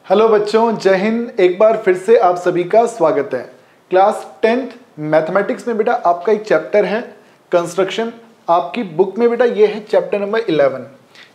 Hello बच्चों, जय हिंद। एक बार फिर से आप सभी का स्वागत है। क्लास 10th मैथमेटिक्स में बेटा आपका एक चैप्टर है कंस्ट्रक्शन। आपकी बुक में बेटा ये है चैप्टर नंबर 11।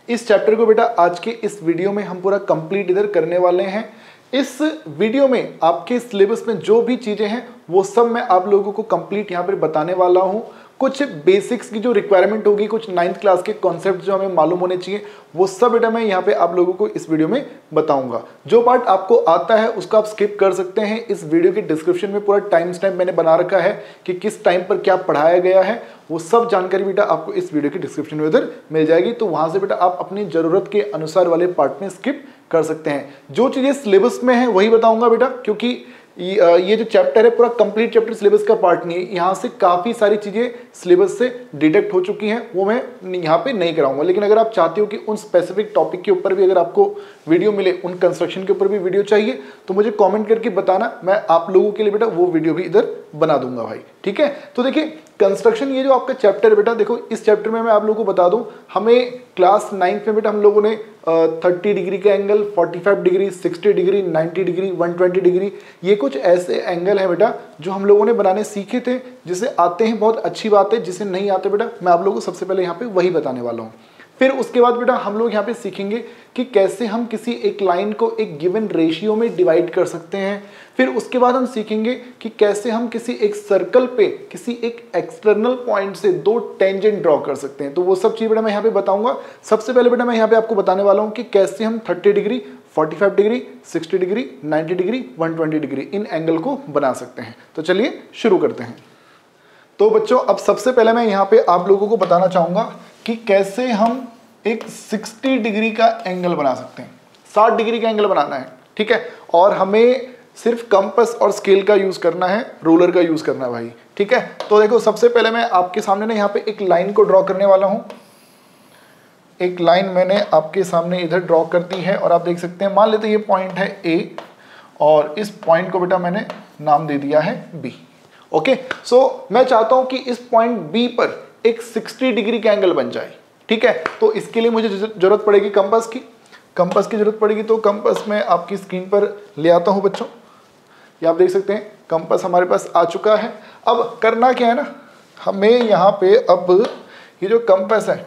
इस चैप्टर को बेटा आज के इस वीडियो में हम पूरा कंप्लीट इधर करने वाले हैं। इस वीडियो में आपके सिलेबस में जो भी चीजें हैं वो सब मैं आप लोगों को कंप्लीट यहाँ पर बताने वाला हूँ। कुछ बेसिक्स की जो रिक्वायरमेंट होगी, कुछ 9th क्लास के कॉन्सेप्ट जो हमें मालूम होने चाहिए, वो सब बेटा मैं यहाँ पे आप लोगों को इस वीडियो में बताऊंगा। जो पार्ट आपको आता है उसका आप स्किप कर सकते हैं। इस वीडियो के डिस्क्रिप्शन में पूरा टाइम स्टैम्प मैंने बना रखा है कि किस टाइम पर क्या पढ़ाया गया है। वो सब जानकारी बेटा आपको इस वीडियो के डिस्क्रिप्शन में उधर मिल जाएगी, तो वहां से बेटा आप अपनी जरूरत के अनुसार वाले पार्ट में स्किप कर सकते हैं। जो चीजें सिलेबस में है वही बताऊंगा बेटा, क्योंकि ये जो चैप्टर है पूरा कंप्लीट चैप्टर सिलेबस का पार्ट नहीं है। यहाँ से काफ़ी सारी चीज़ें सिलेबस से डिडक्ट हो चुकी हैं, वो मैं यहाँ पे नहीं कराऊंगा। लेकिन अगर आप चाहते हो कि उन स्पेसिफिक टॉपिक के ऊपर भी अगर आपको वीडियो मिले, उन कंस्ट्रक्शन के ऊपर भी वीडियो चाहिए, तो मुझे कमेंट करके बताना। मैं आप लोगों के लिए बेटा वो वीडियो भी इधर बना दूंगा भाई, ठीक है। तो देखिए कंस्ट्रक्शन, ये जो आपका चैप्टर है बेटा, देखो इस चैप्टर में मैं आप लोगों को बता दूं, हमें क्लास 9th में बेटा हम लोगों ने 30 डिग्री का angle, 45 degree, 60 degree, 90 degree, 120 degree, ये कुछ ऐसे एंगल है बेटा जो हम लोगों ने बनाने सीखे थे। जिसे आते हैं बहुत अच्छी बात है, जिसे नहीं आते बेटा मैं आप लोगों को सबसे पहले यहाँ पे वही बताने वाला हूँ। फिर उसके बाद बेटा हम लोग यहाँ पे सीखेंगे कि कैसे हम किसी एक लाइन को एक गिवन रेशियो में डिवाइड कर सकते हैं। फिर उसके बाद हम सीखेंगे कि कैसे हम किसी एक सर्कल पे किसी एक एक्सटर्नल पॉइंट से दो टेंजेंट ड्रॉ कर सकते हैं। तो वो सब चीज बेटा मैं यहाँ पे बताऊंगा। सबसे पहले बेटा मैं यहाँ पे आपको बताने वाला हूँ कि कैसे हम 30 degree, 45 degree, 60 degree, 90 degree, 120 degree in angle को बना सकते हैं। तो चलिए शुरू करते हैं। तो बच्चों अब सबसे पहले मैं यहाँ पे आप लोगों को बताना चाहूंगा कि कैसे हम एक 60 डिग्री का एंगल बना सकते हैं। 60 डिग्री का एंगल बनाना है, ठीक है। और हमें सिर्फ कंपास और स्केल का यूज करना है, रूलर का यूज करना है भाई, ठीक है। तो देखो सबसे पहले मैं आपके सामने ना यहाँ पे एक लाइन को ड्रॉ करने वाला हूँ। एक लाइन मैंने आपके सामने इधर ड्रॉ कर दी है और आप देख सकते हैं, मान लेते हैं ये पॉइंट है ए और इस पॉइंट को बेटा मैंने नाम दे दिया है बी। ओके, सो मैं चाहता हूं कि इस पॉइंट बी पर एक 60 डिग्री का एंगल बन जाए, ठीक है। तो इसके लिए मुझे जरूरत पड़ेगी कंपास की। कंपास की जरूरत पड़ेगी, तो कंपास मैं आपकी स्क्रीन पर ले आता हूं बच्चों। ये आप देख सकते हैं कंपास हमारे पास आ चुका है। अब करना क्या है ना, हमें यहाँ पे अब ये जो कंपास है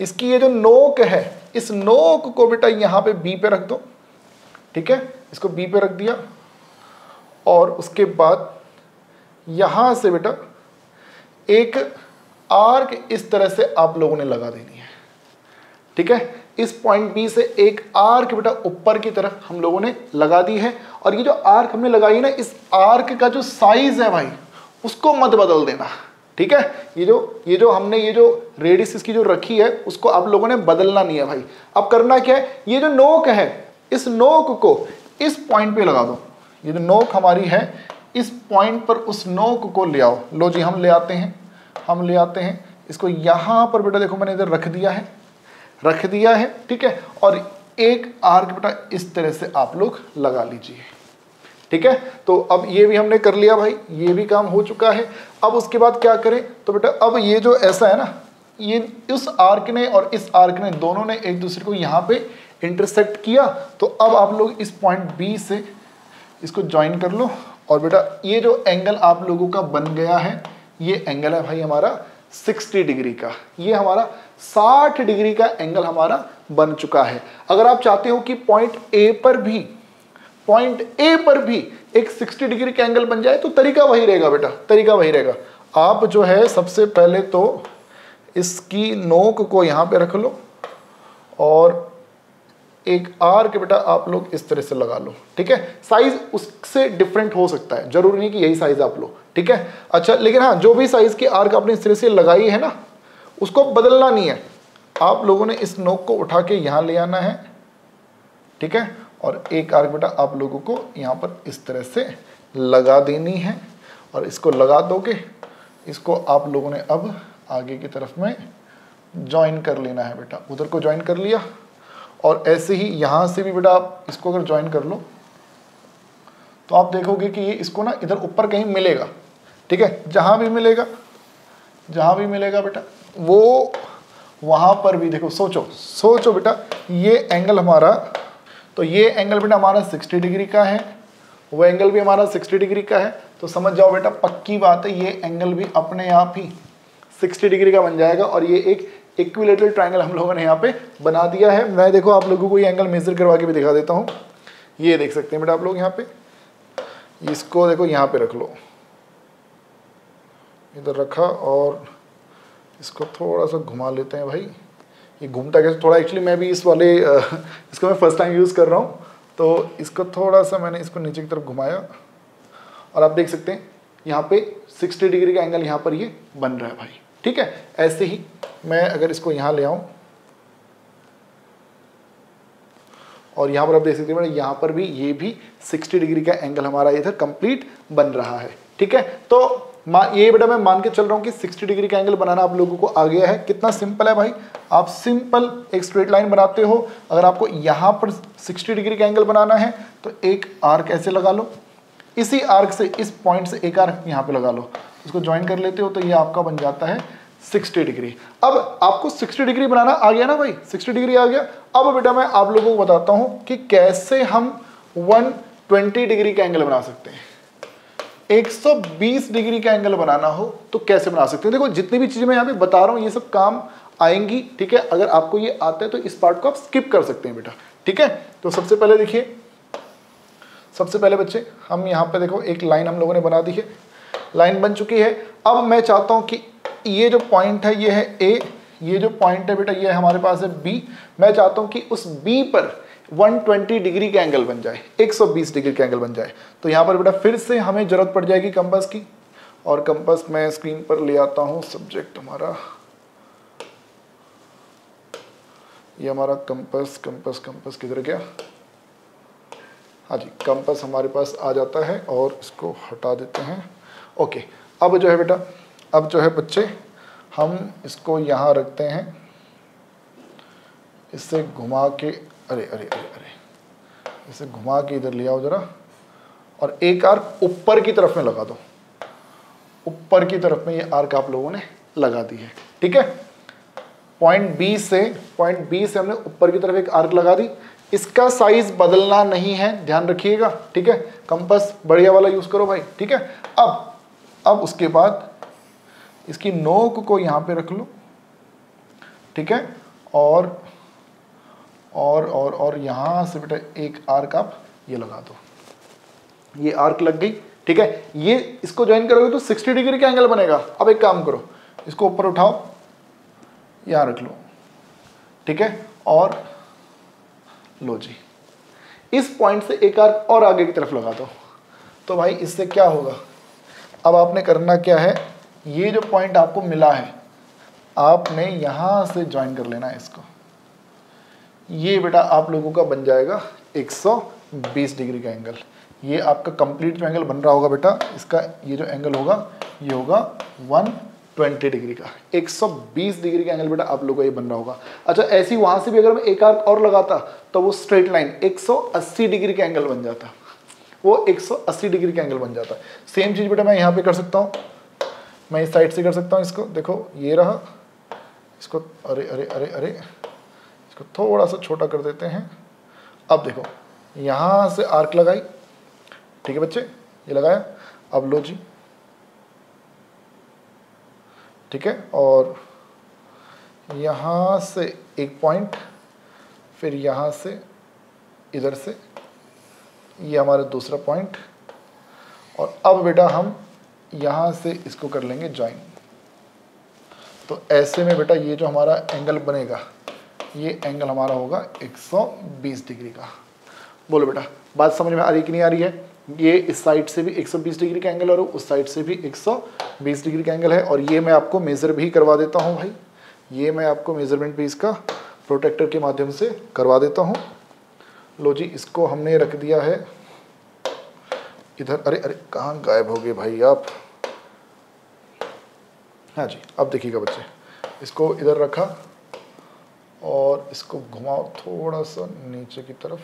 इसकी ये जो नोक है, इस नोक को बेटा यहाँ पे बी पे रख दो, ठीक है। इसको बी पे रख दिया और उसके बाद यहां से बेटा एक आर्क इस तरह से आप लोगों ने लगा देनी है, ठीक है। इस पॉइंट बी से एक आर्क बेटा ऊपर की तरफ हम लोगों ने लगा दी है। और ये जो आर्क हमने लगाई ना, इस आर्क का जो साइज है भाई उसको मत बदल देना, ठीक है। ये जो हमने ये जो रेडियस इसकी जो रखी है उसको आप लोगों ने बदलना नहीं है भाई। अब करना क्या है, ये जो नोक है इस नोक को इस पॉइंट पे लगा दो। ये जो नोक हमारी है इस पॉइंट पर उस नोक को ले आओ। लो जी, हम ले आते हैं इसको यहां पर बेटा देखो मैंने इधर रख दिया है, ठीक है। और एक आर्क बेटा इस तरह से आप लोग लगा लीजिए, ठीक है। तो अब ये भी हमने कर लिया भाई, ये भी काम हो चुका है। अब उसके बाद क्या करें, तो बेटा अब ये जो ऐसा है ना, ये इस आर्क ने और इस आर्क ने दोनों ने एक दूसरे को यहाँ पे इंटरसेक्ट किया। तो अब आप लोग इस पॉइंट बी से इसको ज्वाइन कर लो और बेटा ये जो एंगल आप लोगों का बन गया है, ये एंगल है भाई हमारा 60 डिग्री का। ये हमारा 60 डिग्री का एंगल हमारा बन चुका है। अगर आप चाहते हो कि पॉइंट ए पर भी एक 60 डिग्री का एंगल बन जाए, तो तरीका वही रहेगा बेटा, तरीका वही रहेगा। आप जो है सबसे पहले तो इसकी नोक को यहां पे रख लो और एक आर्क बेटा आप लोग इस तरह से लगा लो, ठीक है। साइज उससे डिफरेंट हो सकता है, जरूरी नहीं कि यही साइज आप लो, ठीक है। अच्छा, लेकिन हाँ, जो भी साइज की आर्क आपने इस तरह से लगाई है ना, उसको बदलना नहीं है। आप लोगों ने इस नोक को उठा के यहां ले आना है, ठीक है। और एक आर्क बेटा आप लोगों को यहां पर इस तरह से लगा देनी है और इसको लगा दोगे, इसको आप लोगों ने अब आगे की तरफ में ज्वाइन कर लेना है बेटा। उधर को ज्वाइन कर लिया और ऐसे ही यहां से भी बेटा आप इसको अगर ज्वाइन कर लो तो आप देखोगे कि ये इसको ना इधर ऊपर कहीं मिलेगा, ठीक है। जहां भी मिलेगा बेटा वो वहां पर भी देखो, सोचो बेटा, ये एंगल हमारा तो ये एंगल बेटा हमारा 60 डिग्री का है, वो एंगल भी हमारा 60 डिग्री का है। तो समझ जाओ बेटा पक्की बात है, ये एंगल भी अपने आप ही 60 डिग्री का बन जाएगा और ये एक इक्विलेटरल ट्रायंगल हम लोगों ने यहाँ पे बना दिया है। मैं देखो आप लोगों को ये एंगल मेजर करवा के भी दिखा देता हूँ। ये देख सकते हैं बेटा आप लोग यहाँ पे, इसको देखो यहाँ पे रख लो, इधर रखा और इसको थोड़ा सा घुमा लेते हैं भाई। ये घूमता कैसे, थोड़ा एक्चुअली मैं भी इस वाले इसको मैं फर्स्ट टाइम यूज़ कर रहा हूँ, तो इसको थोड़ा सा मैंने इसको नीचे की तरफ घुमाया और आप देख सकते हैं यहाँ पे 60 डिग्री का एंगल यहाँ पर ये बन रहा है भाई। ठीक है, ऐसे ही मैं अगर इसको यहाँ ले आऊँ और यहाँ पर आप देख सकते हैं यहाँ पर भी ये भी 60 डिग्री का एंगल हमारा इधर कंप्लीट बन रहा है। ठीक है, तो ये बेटा मैं मान के चल रहा हूँ कि 60 डिग्री का एंगल बनाना आप लोगों को आ गया है। कितना सिंपल है भाई, आप सिंपल एक स्ट्रेट लाइन बनाते हो। अगर आपको यहाँ पर 60 डिग्री का एंगल बनाना है तो एक आर्क ऐसे लगा लो, इसी आर्क से इस पॉइंट से एक आर्क यहाँ पे लगा लो, इसको ज्वाइन कर लेते हो तो ये आपका बन जाता है 60 डिग्री। अब आपको 60 डिग्री बनाना आ गया ना भाई, 60 डिग्री आ गया। अब बेटा मैं आप लोगों को बताता हूँ कि कैसे हम 120 डिग्री का एंगल बना सकते हैं। 120 डिग्री का एंगल बनाना हो तो कैसे बना सकते हैं। देखो जितनी भी चीजें मैं यहाँ पे बता रहा हूँ ये सब काम आएंगी। ठीक है, अगर आपको ये आता है तो इस पार्ट को आप स्किप कर सकते हैं बेटा। ठीक है, तो सबसे पहले देखिए, सबसे पहले बच्चे हम यहाँ पे देखो एक लाइन हम लोगों ने बना दी है, लाइन बन चुकी है। अब मैं चाहता हूँ कि ये जो पॉइंट है ये है ए, ये जो पॉइंट है बेटा ये हमारे पास है बी। मैं चाहता हूँ कि उस बी पर 120 डिग्री का एंगल बन जाए, 120 डिग्री का एंगल बन जाए। तो यहाँ पर बेटा फिर से हमें जरूरत पड़ जाएगी कंपास की, और कंपास मैं स्क्रीन पर ले आता हूँ। सब्जेक्ट हमारा ये हमारा कंपास, कंपास कंपास किधर गया, हाँ जी कंपास हमारे पास आ जाता है और इसको हटा देते हैं। ओके, अब जो है बेटा, अब जो है बच्चे हम इसको यहाँ रखते हैं, इससे घुमा के, अरे अरे अरे अरे, इसे घुमा के इधर ले आओ जरा, और एक आर्क ऊपर की तरफ में लगा दो। ऊपर की तरफ में ये आर्क आप लोगों ने लगा दी है। ठीक है, पॉइंट बी से हमने ऊपर की तरफ एक आर्क लगा दी। इसका साइज बदलना नहीं है, ध्यान रखिएगा। ठीक है, कंपास बढ़िया वाला यूज करो भाई। ठीक है, अब उसके बाद इसकी नोक को यहाँ पे रख लो। ठीक है, और यहाँ से बेटा एक आर्क आप ये लगा दो, ये आर्क लग गई। ठीक है, ये इसको ज्वाइन करोगे तो 60 डिग्री का एंगल बनेगा। अब एक काम करो, इसको ऊपर उठाओ, यहाँ रख लो। ठीक है, और लो जी, इस पॉइंट से एक आर्क और आगे की तरफ लगा दो। तो भाई इससे क्या होगा, अब आपने करना क्या है, ये जो पॉइंट आपको मिला है आपने यहां से ज्वाइन कर लेना है इसको। ये बेटा आप लोगों का बन जाएगा 120 डिग्री का एंगल। ये आपका कंप्लीट जो एंगल बन रहा होगा बेटा, इसका ये जो एंगल होगा ये होगा 120 डिग्री का। 120 डिग्री का एंगल बेटा आप लोगों का ये बन रहा होगा। अच्छा, ऐसी वहां से भी अगर मैं एक आर्क और लगाता तो वो स्ट्रेट लाइन 180 डिग्री का एंगल बन जाता, वो 180 डिग्री का एंगल बन जाता। सेम चीज बेटा मैं यहाँ पे कर सकता हूँ, मैं इस साइड से कर सकता हूँ। इसको देखो, ये रहा, इसको अरे अरे अरे अरे इसको थोड़ा सा छोटा कर देते हैं। अब देखो यहाँ से आर्क लगाई। ठीक है बच्चे, ये लगाया। अब लो जी, ठीक है, और यहाँ से एक पॉइंट, फिर यहाँ से इधर से ये हमारा दूसरा पॉइंट, और अब बेटा हम यहाँ से इसको कर लेंगे ज्वाइन। तो ऐसे में बेटा ये जो हमारा एंगल बनेगा, ये एंगल हमारा होगा 120 डिग्री का। बोलो बेटा बात समझ में आ रही कि नहीं आ रही है। ये इस साइड से भी 120 डिग्री का एंगल और उस साइड से भी 120 डिग्री का एंगल है। और ये मैं आपको मेज़र भी करवा देता हूँ भाई, ये मैं आपको मेज़रमेंट भी इसका प्रोटेक्टर के माध्यम से करवा देता हूँ। लो जी, इसको हमने रख दिया है इधर। अरे अरे कहाँ गायब हो गए भाई आप। हाँ जी, अब देखिएगा बच्चे, इसको इधर रखा और इसको घुमाओ थोड़ा सा नीचे की तरफ।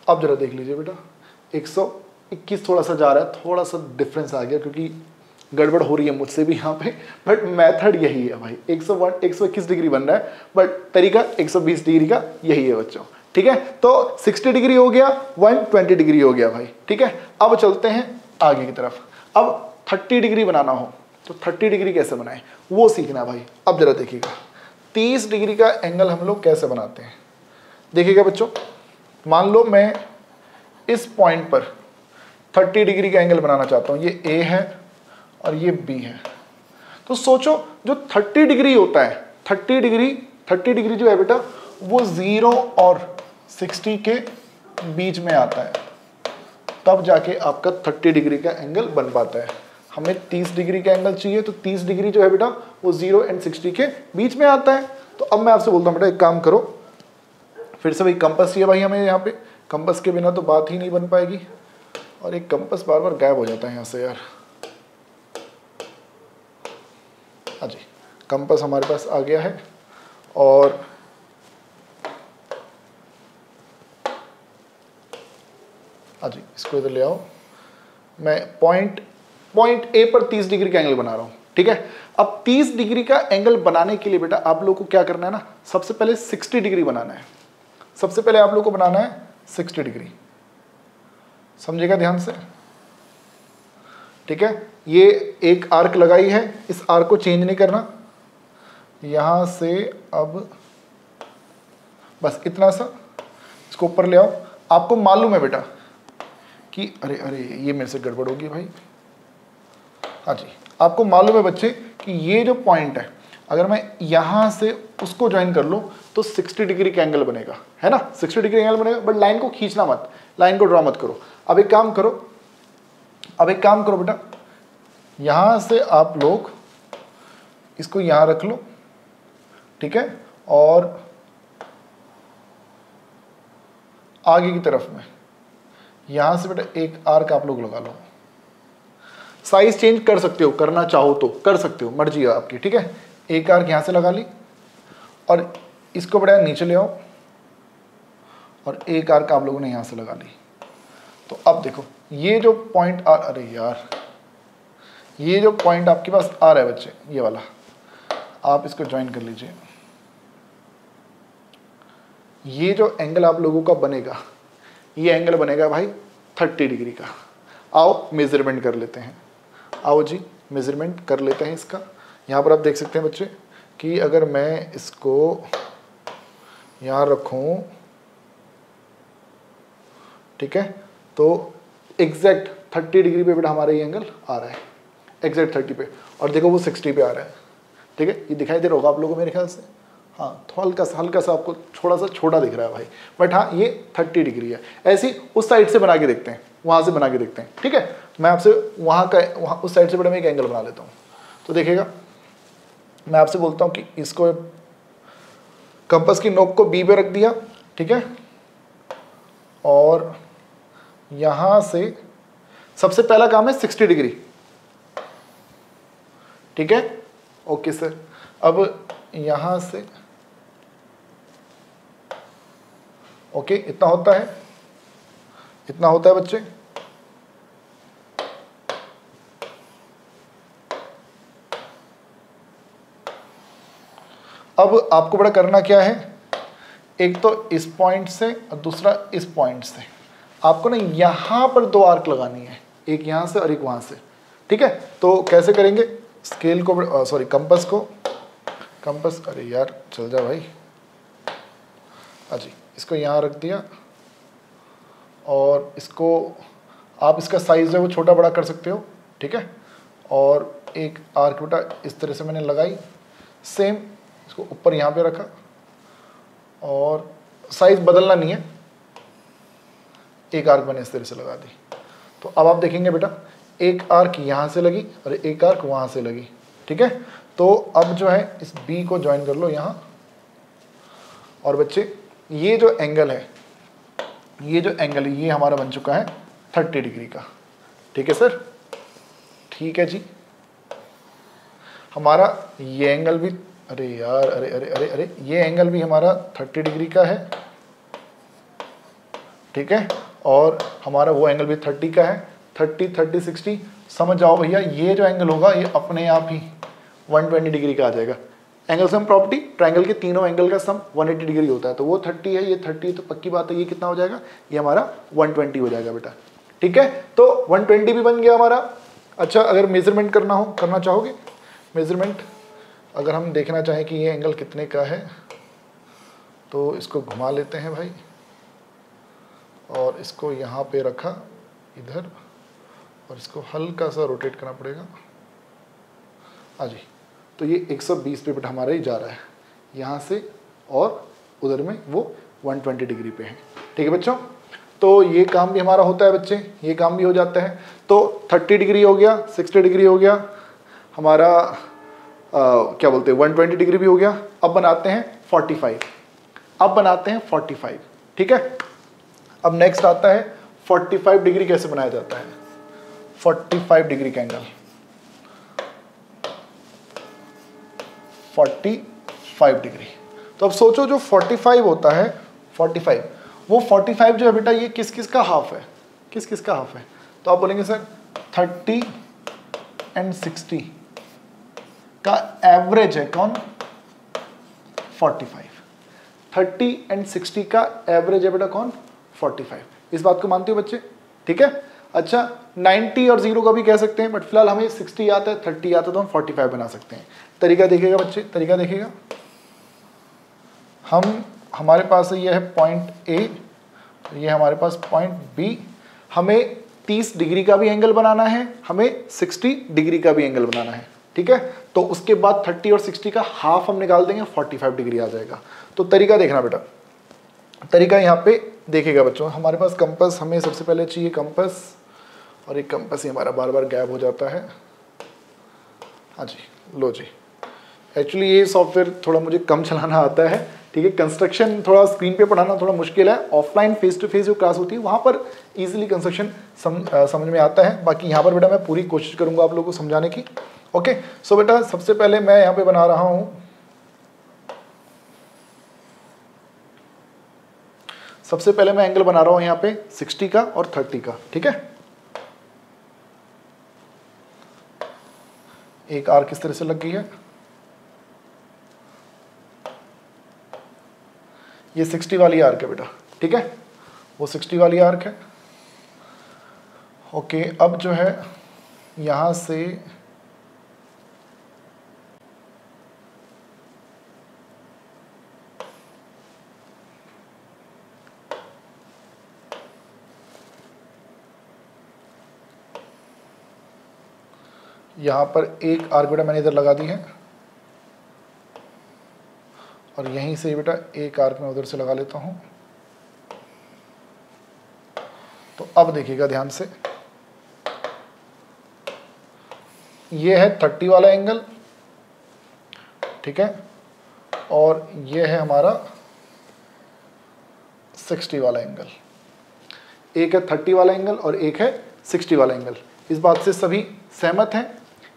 अब जरा देख लीजिए बेटा, 121 थोड़ा सा जा रहा है, थोड़ा सा डिफरेंस आ गया क्योंकि गड़बड़ हो रही है मुझसे भी यहाँ पे, बट मेथड यही है भाई। 121 डिग्री बन रहा है बट तरीका 120 डिग्री का यही है बच्चों। ठीक है, तो 60 डिग्री हो गया, 120 डिग्री हो गया भाई। ठीक है, अब चलते हैं आगे की तरफ। अब 30 डिग्री बनाना हो तो 30 डिग्री कैसे बनाएं वो सीखना भाई। अब जरा देखिएगा 30 डिग्री का एंगल हम लोग कैसे बनाते हैं। देखिएगा बच्चों, मान लो मैं इस पॉइंट पर 30 डिग्री का एंगल बनाना चाहता हूं। ये ए है और ये बी है। तो सोचो जो 30 डिग्री होता है, 30 डिग्री जो है बेटा वो 0 और 60 के बीच में आता है, तब जाके आपका 30 डिग्री का एंगल बन पाता है। हमें 30 डिग्री का एंगल चाहिए, तो 30 डिग्री जो है बेटा वो 0 एंड 60 के बीच में आता है। तो अब मैं आपसे बोलता हूँ बेटा एक काम करो, फिर से भाई कंपास चाहिए भाई हमें यहाँ पे। कंपास के बिना तो बात ही नहीं बन पाएगी, और एक कंपास बार बार गायब हो जाता है यहाँ से यार। हाँ जी, कंपास हमारे पास आ गया है, और हाँ जी इसको इधर ले आओ। मैं पॉइंट ए पर 30 डिग्री का एंगल बना रहा हूँ। ठीक है, अब 30 डिग्री का एंगल बनाने के लिए बेटा आप लोग को क्या करना है ना, सबसे पहले 60 डिग्री बनाना है। सबसे पहले आप लोग को बनाना है 60 डिग्री, समझेगा ध्यान से। ठीक है, ये एक आर्क लगाई है, इस आर्क को चेंज नहीं करना, यहां से अब बस इतना सा इसको ऊपर ले आओ। आपको मालूम है बेटा कि अरे ये मेरे से गड़बड़ होगी भाई। हाँ जी, आपको मालूम है बच्चे कि ये जो पॉइंट है, अगर मैं यहां से उसको ज्वाइन कर लूं तो 60 डिग्री का एंगल बनेगा, है ना। 60 डिग्री एंगल बनेगा, बट लाइन को खींचना मत, लाइन को ड्रॉ मत करो। अब एक काम करो बेटा, यहां से आप लोग इसको यहां रख लो। ठीक है, और आगे की तरफ में यहां से बेटा एक आर्क आप लोग लगा लो। साइज चेंज कर सकते हो, करना चाहो तो कर सकते हो, मर्जी है आपकी। ठीक है, एक आर्क यहां से लगा ली और इसको बेटा नीचे ले आओ, और एक आर्क आप लोगों ने यहां से लगा ली। तो अब देखो ये जो पॉइंट अरे यार, ये जो पॉइंट आपके पास आ रहा है बच्चे, ये वाला, आप इसको ज्वाइन कर लीजिए। ये जो एंगल आप लोगों का बनेगा, ये एंगल बनेगा भाई 30 डिग्री का। आओ मेजरमेंट कर लेते हैं, आओ जी मेजरमेंट कर लेते हैं इसका। यहाँ पर आप देख सकते हैं बच्चे कि अगर मैं इसको यहाँ रखूँ, ठीक है, तो एग्जैक्ट 30 डिग्री पे बेटा हमारा ये एंगल आ रहा है, एग्जैक्ट 30 पे, और देखो वो 60 पे आ रहा है। ठीक है, ये दिखाई दे रहा होगा आप लोगों को मेरे ख्याल से। हाँ, तो हल्का सा आपको थोड़ा सा छोटा दिख रहा है भाई, बट हाँ ये 30 डिग्री है। ऐसी उस साइड से बना के देखते हैं, वहाँ से बना के देखते हैं। ठीक है, मैं आपसे वहाँ उस साइड से बड़ा मैं एक एंगल बना लेता हूँ। तो देखिएगा, मैं आपसे बोलता हूँ कि इसको कंपास की नोक को बी पे रख दिया। ठीक है, और यहाँ से सबसे पहला काम है 60 डिग्री। ठीक है, ओके सर। अब यहाँ से ओके, इतना होता है बच्चे। अब आपको बड़ा करना क्या है, एक तो इस पॉइंट से और दूसरा इस पॉइंट से आपको ना यहाँ पर 2 आर्क लगानी है, एक यहाँ से और एक वहाँ से। ठीक है, तो कैसे करेंगे, स्केल को सॉरी कंपास अरे यार चल जा भाई। जी इसको यहाँ रख दिया, और इसको आप इसका साइज है वो छोटा बड़ा कर सकते हो। ठीक है, और एक आर्क बेटा इस तरह से मैंने लगाई, सेम इसको ऊपर यहाँ पे रखा, और साइज बदलना नहीं है, एक आर्क मैंने इस तरह से लगा दी। तो अब आप देखेंगे बेटा एक आर्क यहाँ से लगी और एक आर्क वहाँ से लगी। ठीक है, तो अब जो है इस बी को ज्वाइन कर लो यहाँ, और बच्चे ये जो एंगल है ये हमारा बन चुका है 30 डिग्री का। ठीक है सर, ठीक है जी। हमारा ये एंगल भी अरे यार अरे ये एंगल भी हमारा 30 डिग्री का है। ठीक है, और हमारा वो एंगल भी 30 का है, 30 60। समझ जाओ भैया, ये जो एंगल होगा ये अपने आप ही 120 डिग्री का आ जाएगा। एंगल सम प्रॉपर्टी, ट्रायंगल के तीनों एंगल का सम 180 डिग्री होता है, तो वो 30 है, ये 30 है, तो पक्की बात है ये कितना हो जाएगा, ये हमारा 120 हो जाएगा बेटा। ठीक है, तो 120 भी बन गया हमारा। अच्छा, अगर मेजरमेंट करना चाहोगे, मेजरमेंट अगर हम देखना चाहें कि ये एंगल कितने का है, तो इसको घुमा लेते हैं भाई, और इसको यहाँ पे रखा इधर, और इसको हल्का सा रोटेट करना पड़ेगा। हाँ जी, तो ये 120 पे बेटा हमारा ही जा रहा है यहाँ से, और उधर में वो 120 डिग्री पे है। ठीक है बच्चों, तो ये काम भी हमारा होता है बच्चे, ये काम भी हो जाता है। तो 30 डिग्री हो गया, 60 डिग्री हो गया हमारा, क्या बोलते हैं 120 डिग्री भी हो गया। अब बनाते हैं 45, अब बनाते हैं 45। ठीक है, अब नेक्स्ट आता है 45 डिग्री कैसे बनाया जाता है, 45 डिग्री का एंगल, 45 डिग्री। तो अब सोचो जो 45 होता है, 45, वो 45 जो है बेटा ये किस किस का हाफ है, किस किस का हाफ है, तो आप बोलेंगे सर 30 एंड 60 का एवरेज है कौन, 45। 30 एंड 60 का एवरेज है बेटा कौन, 45। इस बात को मानते हो बच्चे? ठीक है। अच्छा, 90 और 0 का भी कह सकते हैं, बट फिलहाल हमें 60 आता है, 30 आता है, तो हम 45 बना सकते हैं। तरीका देखिएगा बच्चे, तरीका देखिएगा, हमारे पास ये है पॉइंट ए, ये हमारे पास पॉइंट बी, हमें 30 डिग्री का भी एंगल बनाना है, हमें 60 डिग्री का भी एंगल बनाना है। ठीक है, तो उसके बाद 30 और 60 का हाफ हम निकाल देंगे, 45 डिग्री आ जाएगा। तो तरीका देखना बेटा, तरीका यहाँ पे देखिएगा बच्चों, हमारे पास कंपास, हमें सबसे पहले चाहिए कंपास, और एक कंपास ही हमारा बार बार गैप हो जाता है। हाँ जी, लो जी, एक्चुअली ये सॉफ्टवेयर थोड़ा मुझे कम चलाना आता है। ठीक है, कंस्ट्रक्शन थोड़ा स्क्रीन पे पढ़ाना थोड़ा मुश्किल है, ऑफलाइन फेस टू फेस जो क्लास होती है वहाँ पर इजीली कंस्ट्रक्शन समझ में आता है। बाकी यहाँ पर बेटा मैं पूरी कोशिश करूँगा आप लोगों को समझाने की। ओके, सो बेटा सबसे पहले मैं यहाँ पे बना रहा हूँ, सबसे पहले मैं एंगल बना रहा हूँ यहाँ पे 60 का और 30 का। ठीक है, एक आर्क किस तरह से लग गई है, ये 60 वाली आर्क है बेटा। ठीक है, वो 60 वाली आर्क है। ओके, अब जो है यहाँ से यहाँ पर एक आर्क बेटा मैंने इधर लगा दी है, और यहीं से बेटा एक आर्क मैं उधर से लगा लेता हूँ। तो अब देखिएगा ध्यान से, ये है 30 वाला एंगल, ठीक है, और ये है हमारा 60 वाला एंगल। एक है 30 वाला एंगल और एक है 60 वाला एंगल। इस बात से सभी सहमत हैं?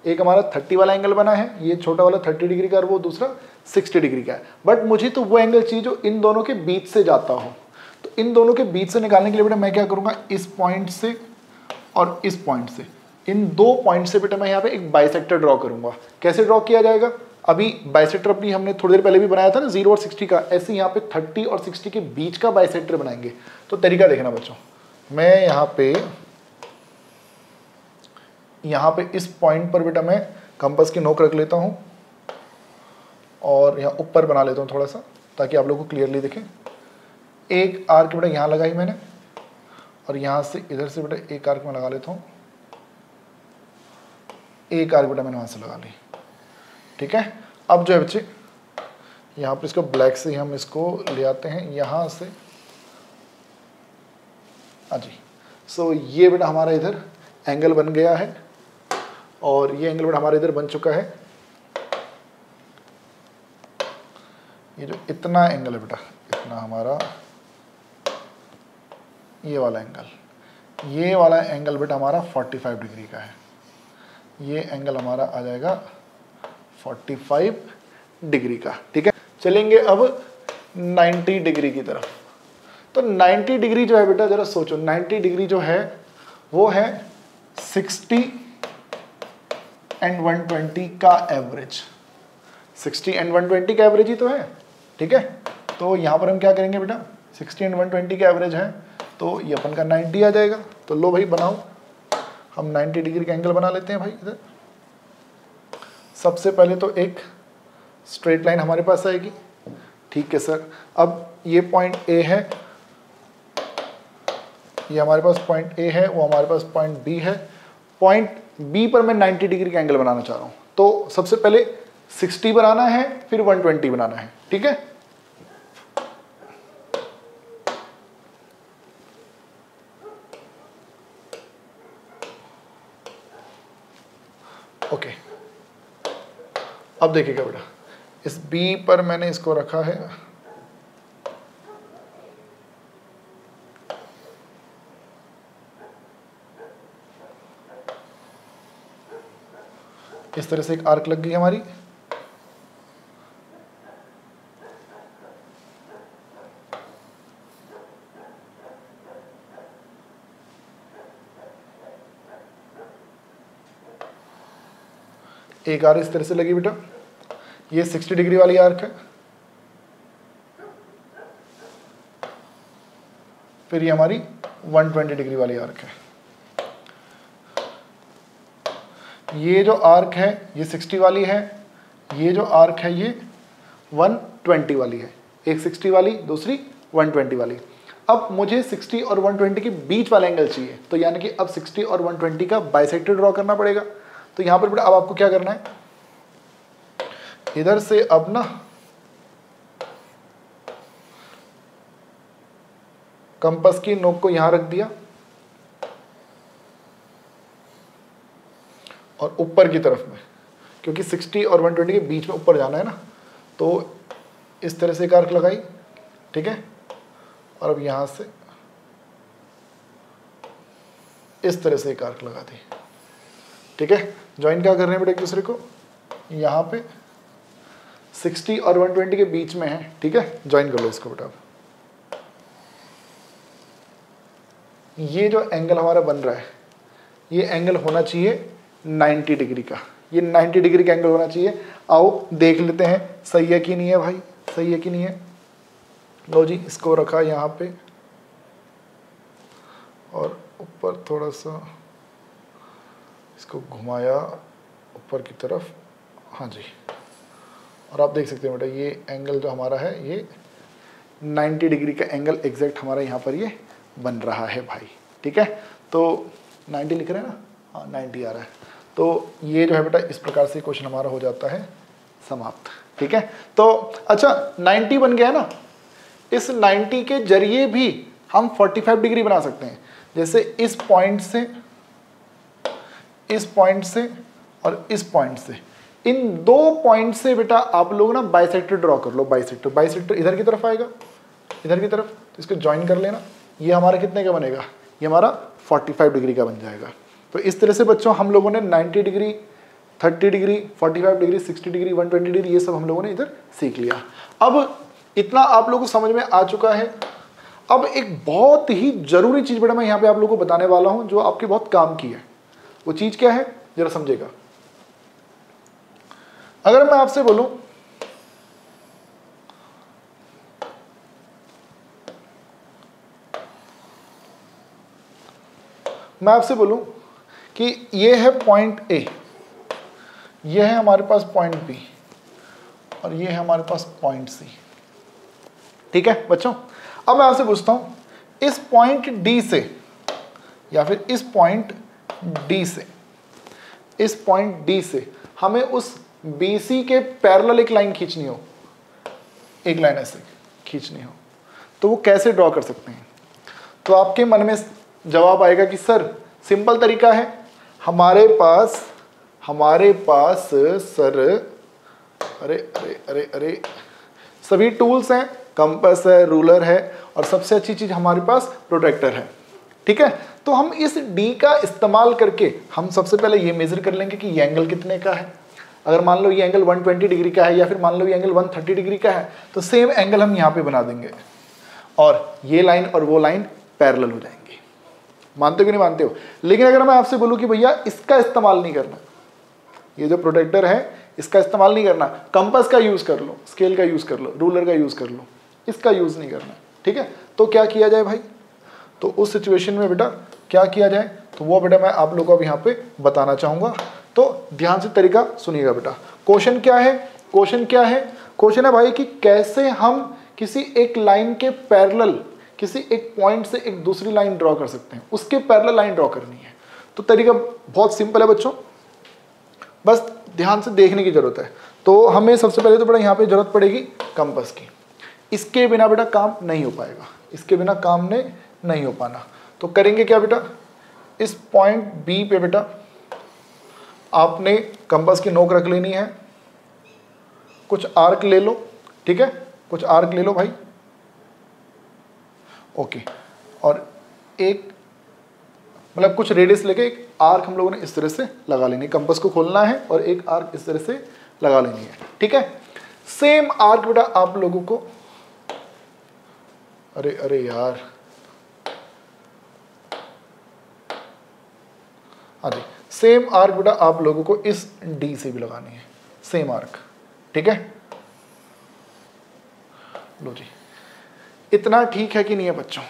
एक हमारा 30 वाला एंगल बना है, ये छोटा वाला 30 डिग्री का, और वो दूसरा 60 डिग्री का है। बट मुझे तो वो एंगल चाहिए जो इन दोनों के बीच से जाता हो। तो इन दोनों के बीच से निकालने के लिए बेटा मैं क्या करूँगा, इस पॉइंट से और इस पॉइंट से, इन दो पॉइंट से बेटा मैं यहाँ पे एक बाइसेक्टर ड्रॉ करूँगा। कैसे ड्रॉ किया जाएगा, अभी बाइसेक्टर अपनी हमने थोड़ी देर पहले भी बनाया था ना 0 और 60 का, ऐसे यहाँ पे 30 और 60 के बीच का बाइसेक्टर बनाएंगे। तो तरीका देखना बच्चों, मैं यहाँ पे इस पॉइंट पर बेटा मैं कंपास की नोक रख लेता हूँ, और यहाँ ऊपर बना लेता हूँ थोड़ा सा, ताकि आप लोगों को क्लियरली दिखे। एक आर्क बेटा यहाँ लगाई मैंने, और यहाँ से इधर से बेटा एक आर्क में लगा लेता हूँ, एक आर्क बेटा मैंने वहाँ से लगा ली। ठीक है, अब जो है बच्चे यहाँ पर इसको ब्लैक से हम इसको ले आते हैं यहाँ से। हाँ जी, सो ये बेटा हमारा इधर एंगल बन गया है, और ये एंगल बेटा हमारा इधर बन चुका है। ये जो इतना एंगल है बेटा, इतना हमारा ये वाला एंगल बेटा हमारा 45 डिग्री का है। ये एंगल हमारा आ जाएगा 45 डिग्री का। ठीक है, चलेंगे अब 90 डिग्री की तरफ। तो 90 डिग्री जो है बेटा जरा सोचो, 90 डिग्री जो है वो है 60 एंड 120 का एवरेज। 60 एंड 120 का एवरेज ही तो है, ठीक है। तो यहाँ पर हम क्या करेंगे बेटा, 60 एंड 120 का एवरेज है तो ये अपन का 90 आ जाएगा। तो लो भाई बनाओ, हम 90 डिग्री का एंगल बना लेते हैं भाई इधर। सबसे पहले तो एक स्ट्रेट लाइन हमारे पास आएगी, ठीक है सर। अब ये पॉइंट ए है, ये हमारे पास पॉइंट ए है, वो हमारे पास पॉइंट बी है। पॉइंट बी पर मैं 90 डिग्री का एंगल बनाना चाह रहा हूँ, तो सबसे पहले 60 बनाना है, फिर 120 बनाना है, ठीक है। ओके, अब देखिएगा बेटा, इस बी पर मैंने इसको रखा है, इस तरह से एक आर्क लग गई हमारी। एक आर्क इस तरह से लगी बेटा, ये 60 डिग्री वाली आर्क है। फिर ये हमारी 120 डिग्री वाली आर्क है। ये जो आर्क है ये 60 वाली है, ये जो आर्क है ये 120 वाली है। एक 60 वाली, दूसरी 120 वाली। अब मुझे 60 और 120 के बीच वाला एंगल चाहिए, तो यानी कि अब 60 और 120 का बाइसेक्टर ड्रॉ करना पड़ेगा। तो यहाँ पर बेटा अब आपको क्या करना है, इधर से अब ना कंपास की नोक को यहां रख दिया और ऊपर की तरफ में, क्योंकि 60 और 120 के बीच में ऊपर जाना है ना, तो इस तरह से एक आर्क लगाई, ठीक है। और अब यहां से इस तरह से एक आर्क लगा दी, ठीक है। ज्वाइन क्या कर रहे हैं बेटा एक दूसरे को, यहाँ पे 60 और 120 के बीच में है, ठीक है। ज्वाइन कर लो इसको बेटा। ये जो एंगल हमारा बन रहा है, ये एंगल होना चाहिए 90 डिग्री का, ये 90 डिग्री का एंगल होना चाहिए। आओ देख लेते हैं सही है कि नहीं है भाई, सही है कि नहीं है। लो जी, इसको रखा यहाँ पे और ऊपर थोड़ा सा इसको घुमाया ऊपर की तरफ, हाँ जी। और आप देख सकते हैं बेटा ये एंगल जो हमारा है ये 90 डिग्री का एंगल एग्जैक्ट हमारा यहाँ पर ये बन रहा है भाई, ठीक है। तो 90 लिख रहे हैं ना, हाँ 90 आ रहा है। तो ये जो है बेटा इस प्रकार से क्वेश्चन हमारा हो जाता है समाप्त, ठीक है। तो अच्छा 90 बन गया है ना, इस 90 के जरिए भी हम 45 डिग्री बना सकते हैं। जैसे इस पॉइंट से, इस पॉइंट से और इस पॉइंट से, इन दो पॉइंट से बेटा आप लोग ना बाइसेक्टर ड्रॉ कर लो। बाइसेक्टर, बाइसेक्टर इधर की तरफ आएगा, इधर की तरफ, तो इसको ज्वाइन कर लेना। ये हमारा कितने का बनेगा, ये हमारा 45 डिग्री का बन जाएगा। तो इस तरह से बच्चों हम लोगों ने 90 degree, 30 degree, 45 degree, 60 degree, 120 degree, ये सब हम लोगों ने इधर सीख लिया। अब इतना आप लोगों को समझ में आ चुका है। अब एक बहुत ही जरूरी चीज बेटा मैं यहाँ पे आप लोगों को बताने वाला हूँ, जो आपके बहुत काम की है। वो चीज क्या है जरा समझेगा। अगर मैं आपसे बोलूं कि ये है पॉइंट ए, ये है हमारे पास पॉइंट बी और ये है हमारे पास पॉइंट सी, ठीक है बच्चों। अब मैं आपसे पूछता हूं इस पॉइंट डी से या फिर इस पॉइंट डी से, इस पॉइंट डी से हमें उस BC के पैरेलल एक लाइन खींचनी हो, एक लाइन ऐसे खींचनी हो, तो वो कैसे ड्रॉ कर सकते हैं। तो आपके मन में जवाब आएगा कि सर सिंपल तरीका है, हमारे पास सर अरे अरे अरे अरे सभी टूल्स हैं, कंपास है, रूलर है और सबसे अच्छी चीज हमारे पास प्रोट्रैक्टर है, ठीक है। तो हम इस D का इस्तेमाल करके हम सबसे पहले ये मेजर कर लेंगे कि ये एंगल कितने का है। अगर मान लो ये एंगल 120 डिग्री का है या फिर मान लो ये एंगल 130 डिग्री का है, तो सेम एंगल हम यहाँ पे बना देंगे और ये लाइन और वो लाइन पैरेलल हो जाएंगी। मानते हो कि नहीं मानते हो। लेकिन अगर मैं आपसे बोलूं कि भैया इसका इस्तेमाल नहीं करना, ये जो प्रोटेक्टर है इसका इस्तेमाल नहीं करना, कंपास का यूज कर लो, स्केल का यूज कर लो, रूलर का यूज कर लो, इसका यूज नहीं करना, ठीक है। तो क्या किया जाए भाई, तो उस सिचुएशन में बेटा क्या किया जाए, तो वो बेटा मैं आप लोगों को अब यहाँ पे बताना चाहूंगा। तो ध्यान से तरीका सुनिएगा बेटा। क्वेश्चन क्या है, क्वेश्चन क्या है, क्वेश्चन है भाई कि कैसे हम किसी एक लाइन के पैरेलल, किसी एक पॉइंट से एक दूसरी लाइन ड्रॉ कर सकते हैं, उसके पैरेलल लाइन ड्रॉ करनी है। तो तरीका बहुत सिंपल है बच्चों, बस ध्यान से देखने की जरूरत है। तो हमें सबसे पहले तो बेटा यहाँ पे जरूरत पड़ेगी कंपास की, इसके बिना बेटा काम नहीं हो पाएगा, इसके बिना काम ने नहीं हो पाना। तो करेंगे क्या बेटा, इस पॉइंट बी पे बेटा आपने कंपास की नोक रख लेनी है, कुछ आर्क ले लो, ठीक है, कुछ आर्क ले लो भाई, ओके। और एक मतलब कुछ रेडियस लेके एक आर्क हम लोगों ने इस तरह से लगा लेनी है, कंपास को खोलना है और एक आर्क इस तरह से लगा लेनी है, ठीक है। सेम आर्क बेटा आप लोगों को, अरे यार, हाँ जी, सेम आर्क बेटा आप लोगों को इस डी से भी लगानी है, सेम आर्क, ठीक है। लो जी, इतना ठीक है कि नहीं है बच्चों,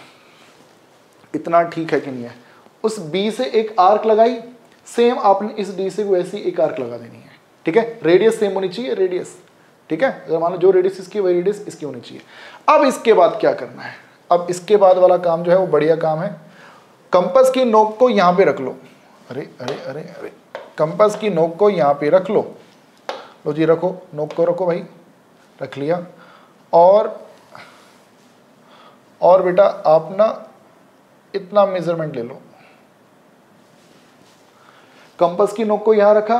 इतना ठीक है कि नहीं है। उस बी से एक आर्क लगाई, सेम आपने इस डी से वैसी एक आर्क लगा देनी है, ठीक है। रेडियस सेम होनी चाहिए, रेडियस, ठीक है। अगर मान लो जो रेडियस इसकी वही रेडियस इसकी होनी चाहिए। अब इसके बाद क्या करना है, अब इसके बाद वाला काम जो है वो बढ़िया काम है। कंपास की नोक को यहां पे रख लो, अरे कंपास की नोक को यहां पे रख लो, लो जी रखो, नोक को रखो भाई, रख लिया। और बेटा आप ना इतना मेजरमेंट ले लो, कंपास की नोक को यहां रखा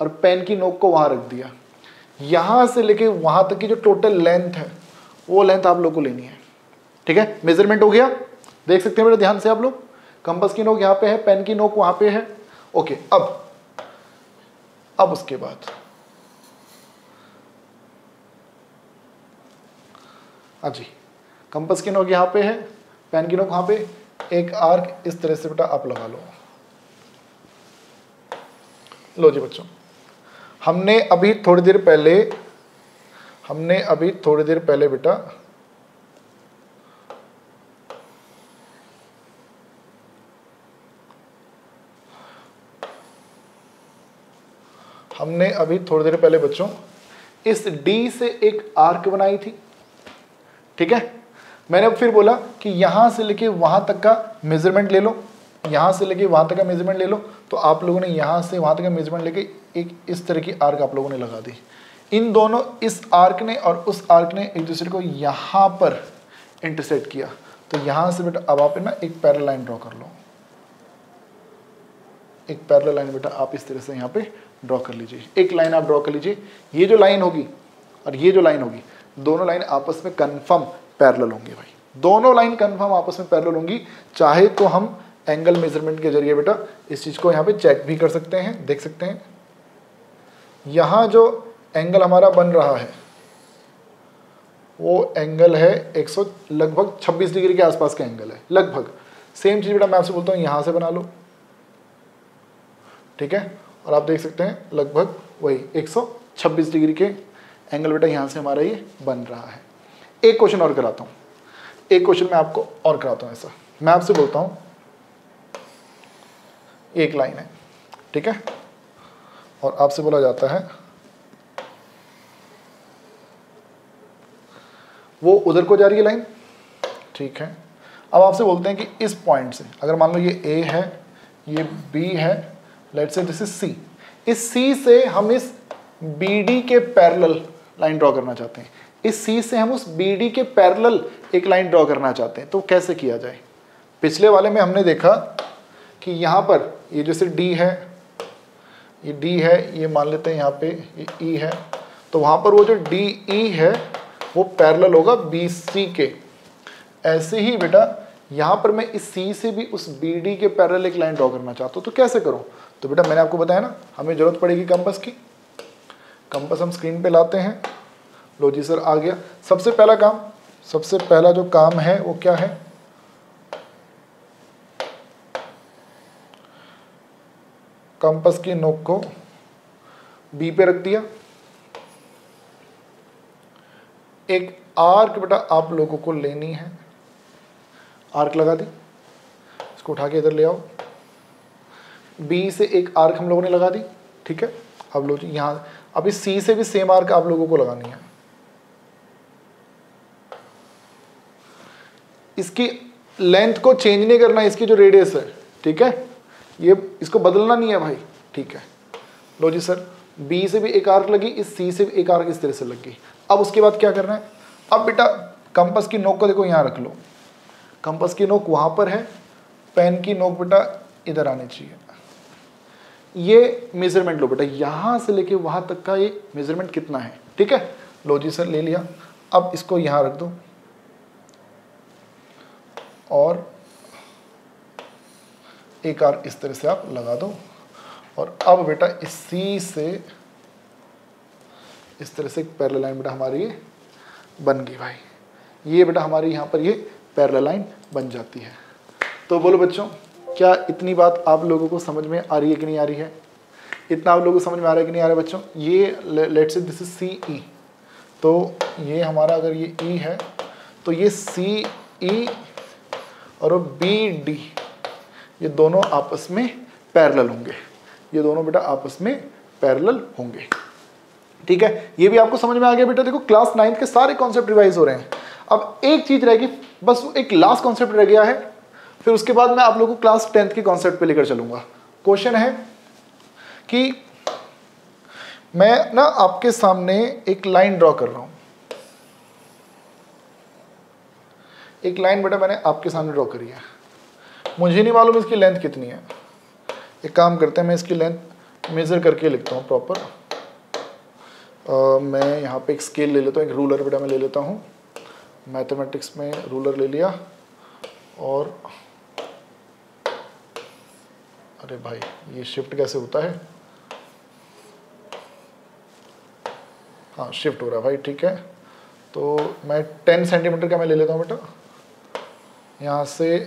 और पेन की नोक को वहां रख दिया। यहां से लेके वहां तक की जो टोटल लेंथ है वो लेंथ आप लोग को लेनी है, ठीक है। मेजरमेंट हो गया, देख सकते हैं बेटा ध्यान से आप लोग, कंपास की नोक यहां पे है, पेन की नोक वहां पे है, ओके। अब उसके बाद हाँ जी, कंपास की नोक यहां पे है, पेन की नोक वहां पे, एक आर्क इस तरह से बेटा आप लगा लो। लो जी बच्चों, हमने अभी थोड़ी देर पहले बेटा बच्चों इस डी से एक आर्क बनाई थी, ठीक है। मैंने अब फिर बोला कि यहां से लेके वहां तक का मेजरमेंट ले लो, यहां से लेके वहां तक का मेजरमेंट ले लो। तो आप लोगों ने यहां से वहां तक का मेजरमेंट लेके एक इस तरह की आर्क आप लोगों ने लगा दी। इन दोनों, इस आर्क ने और उस आर्क ने एक दूसरे को यहां पर इंटरसेक्ट किया। तो यहां से बेटा अब आप ना एक पैरेलल लाइन ड्रॉ कर लो, एक पैरेलल लाइन बेटा आप इस तरह से यहाँ पे ड्रॉ कर लीजिए। एक लाइन आप ड्रॉ कर लीजिए, ये जो लाइन होगी और ये जो लाइन होगी, दोनों लाइन आपस में कंफर्म पैरेलल होंगे भाई, दोनों लाइन कंफर्म आपस में पैरेलल होंगी। चाहे तो हम एंगल मेजरमेंट के जरिए बेटा इस चीज को यहाँ पे चेक भी कर सकते हैं। देख सकते हैं यहाँ जो एंगल हमारा बन रहा है वो एंगल है लगभग 26 डिग्री के आसपास का एंगल है लगभग। सेम चीज बेटा मैं आपसे बोलता हूँ यहाँ से बना लो, ठीक है। और आप देख सकते हैं लगभग वही 126 डिग्री के एंगल बेटा यहाँ से हमारा ये बन रहा है। एक क्वेश्चन और कराता हूँ, एक क्वेश्चन मैं आपको और कराता हूँ। ऐसा मैं आपसे बोलता हूँ एक लाइन है, ठीक है, और आपसे बोला जाता है वो उधर को जा रही है लाइन, ठीक है। अब आपसे बोलते हैं कि इस पॉइंट से अगर मान लो ये A है, ये B है, let's say this is C, इस C से हम इस BD के पैरेलल लाइन ड्रॉ करना चाहते हैं। इस C से हम उस BD के पैरेलल एक लाइन ड्रॉ करना चाहते हैं। तो कैसे किया जाए? पिछले वाले में हमने देखा कि यहाँ पर ये जैसे D है, ये D है, ये मान लेते हैं यहाँ पे ये E है, तो वहाँ पर वो जो DE है वो पैरेलल होगा BC के। ऐसे ही बेटा यहाँ पर मैं इस C से भी उस BD के पैरेलल एक लाइन ड्रॉ करना चाहता हूँ। तो कैसे करूँ? तो बेटा मैंने आपको बताया ना, हमें जरूरत पड़ेगी कंपास की। कंपास हम स्क्रीन पे लाते हैं। लो जी सर आ गया। सबसे पहला जो काम है वो क्या है? कंपास की नोक को बी पे रख दिया। एक आर्क बेटा आप लोगों को लेनी है, आर्क लगा दी, इसको उठा के इधर ले आओ। बी से एक आर्क हम लोगों ने लगा दी, ठीक है। अब लो जी यहां, अभी सी से भी सेम आर्क आप लोगों को लगानी है। इसकी लेंथ को चेंज नहीं करना है, इसकी जो रेडियस है, ठीक है, ये इसको बदलना नहीं है भाई, ठीक है। लो जी सर, बी से भी एक आर्क लगी, इस सी से भी एक आर्क इस तरह से लग गई। अब उसके बाद क्या करना है, अब बेटा कंपास की नोक को देखो यहाँ रख लो, कंपास की नोक वहां पर है, पेन की नोक बेटा इधर आनी चाहिए। ये मेजरमेंट लो बेटा, यहां से लेके वहां तक का ये मेजरमेंट कितना है, ठीक है। लो जी सर ले लिया, अब इसको यहां रख दो और एक आर्क इस तरह से आप लगा दो। और अब बेटा इस सी से इस तरह से एक पैरेलल लाइन बेटा हमारी ये बन गई भाई। ये बेटा हमारी यहाँ पर ये पैरेलल लाइन बन जाती है। तो बोलो बच्चों, क्या इतनी बात आप लोगों को समझ में आ रही है कि नहीं आ रही है? इतना आप लोगों को समझ में आ रहा है कि नहीं आ रहा है बच्चों? ये लेट्स से दिस इज सी ई, तो ये हमारा अगर ये ई है तो ये सी ई और बी डी ये दोनों आपस में पैरेलल होंगे, ये दोनों बेटा आपस में पैरेलल होंगे, ठीक है। ये भी आपको समझ में आ गया बेटा। देखो क्लास 9th के सारे कॉन्सेप्ट रिवाइज हो रहे हैं। अब एक चीज रहेगी, बस एक लास्ट कॉन्सेप्ट रह गया है, फिर उसके बाद मैं आप लोगों को क्लास 10th के कॉन्सेप्ट पे लेकर चलूंगा। क्वेश्चन है कि मैं ना आपके सामने एक लाइन ड्रॉ कर रहा हूं, एक लाइन बेटा मैंने आपके सामने ड्रॉ करी है, मुझे नहीं मालूम इसकी लेंथ कितनी है। एक काम करते हैं, मैं इसकी लेंथ मेजर करके लिखता हूँ प्रॉपर। मैं यहाँ पे एक स्केल ले लेता हूँ, एक रूलर बेटा मैं ले लेता हूँ, मैथमेटिक्स में रूलर ले लिया। और अरे भाई ये शिफ्ट कैसे होता है, हाँ शिफ्ट हो रहा है भाई, ठीक है। तो मैं 10 सेंटीमीटर का मैं ले लेता हूँ बेटा, यहाँ से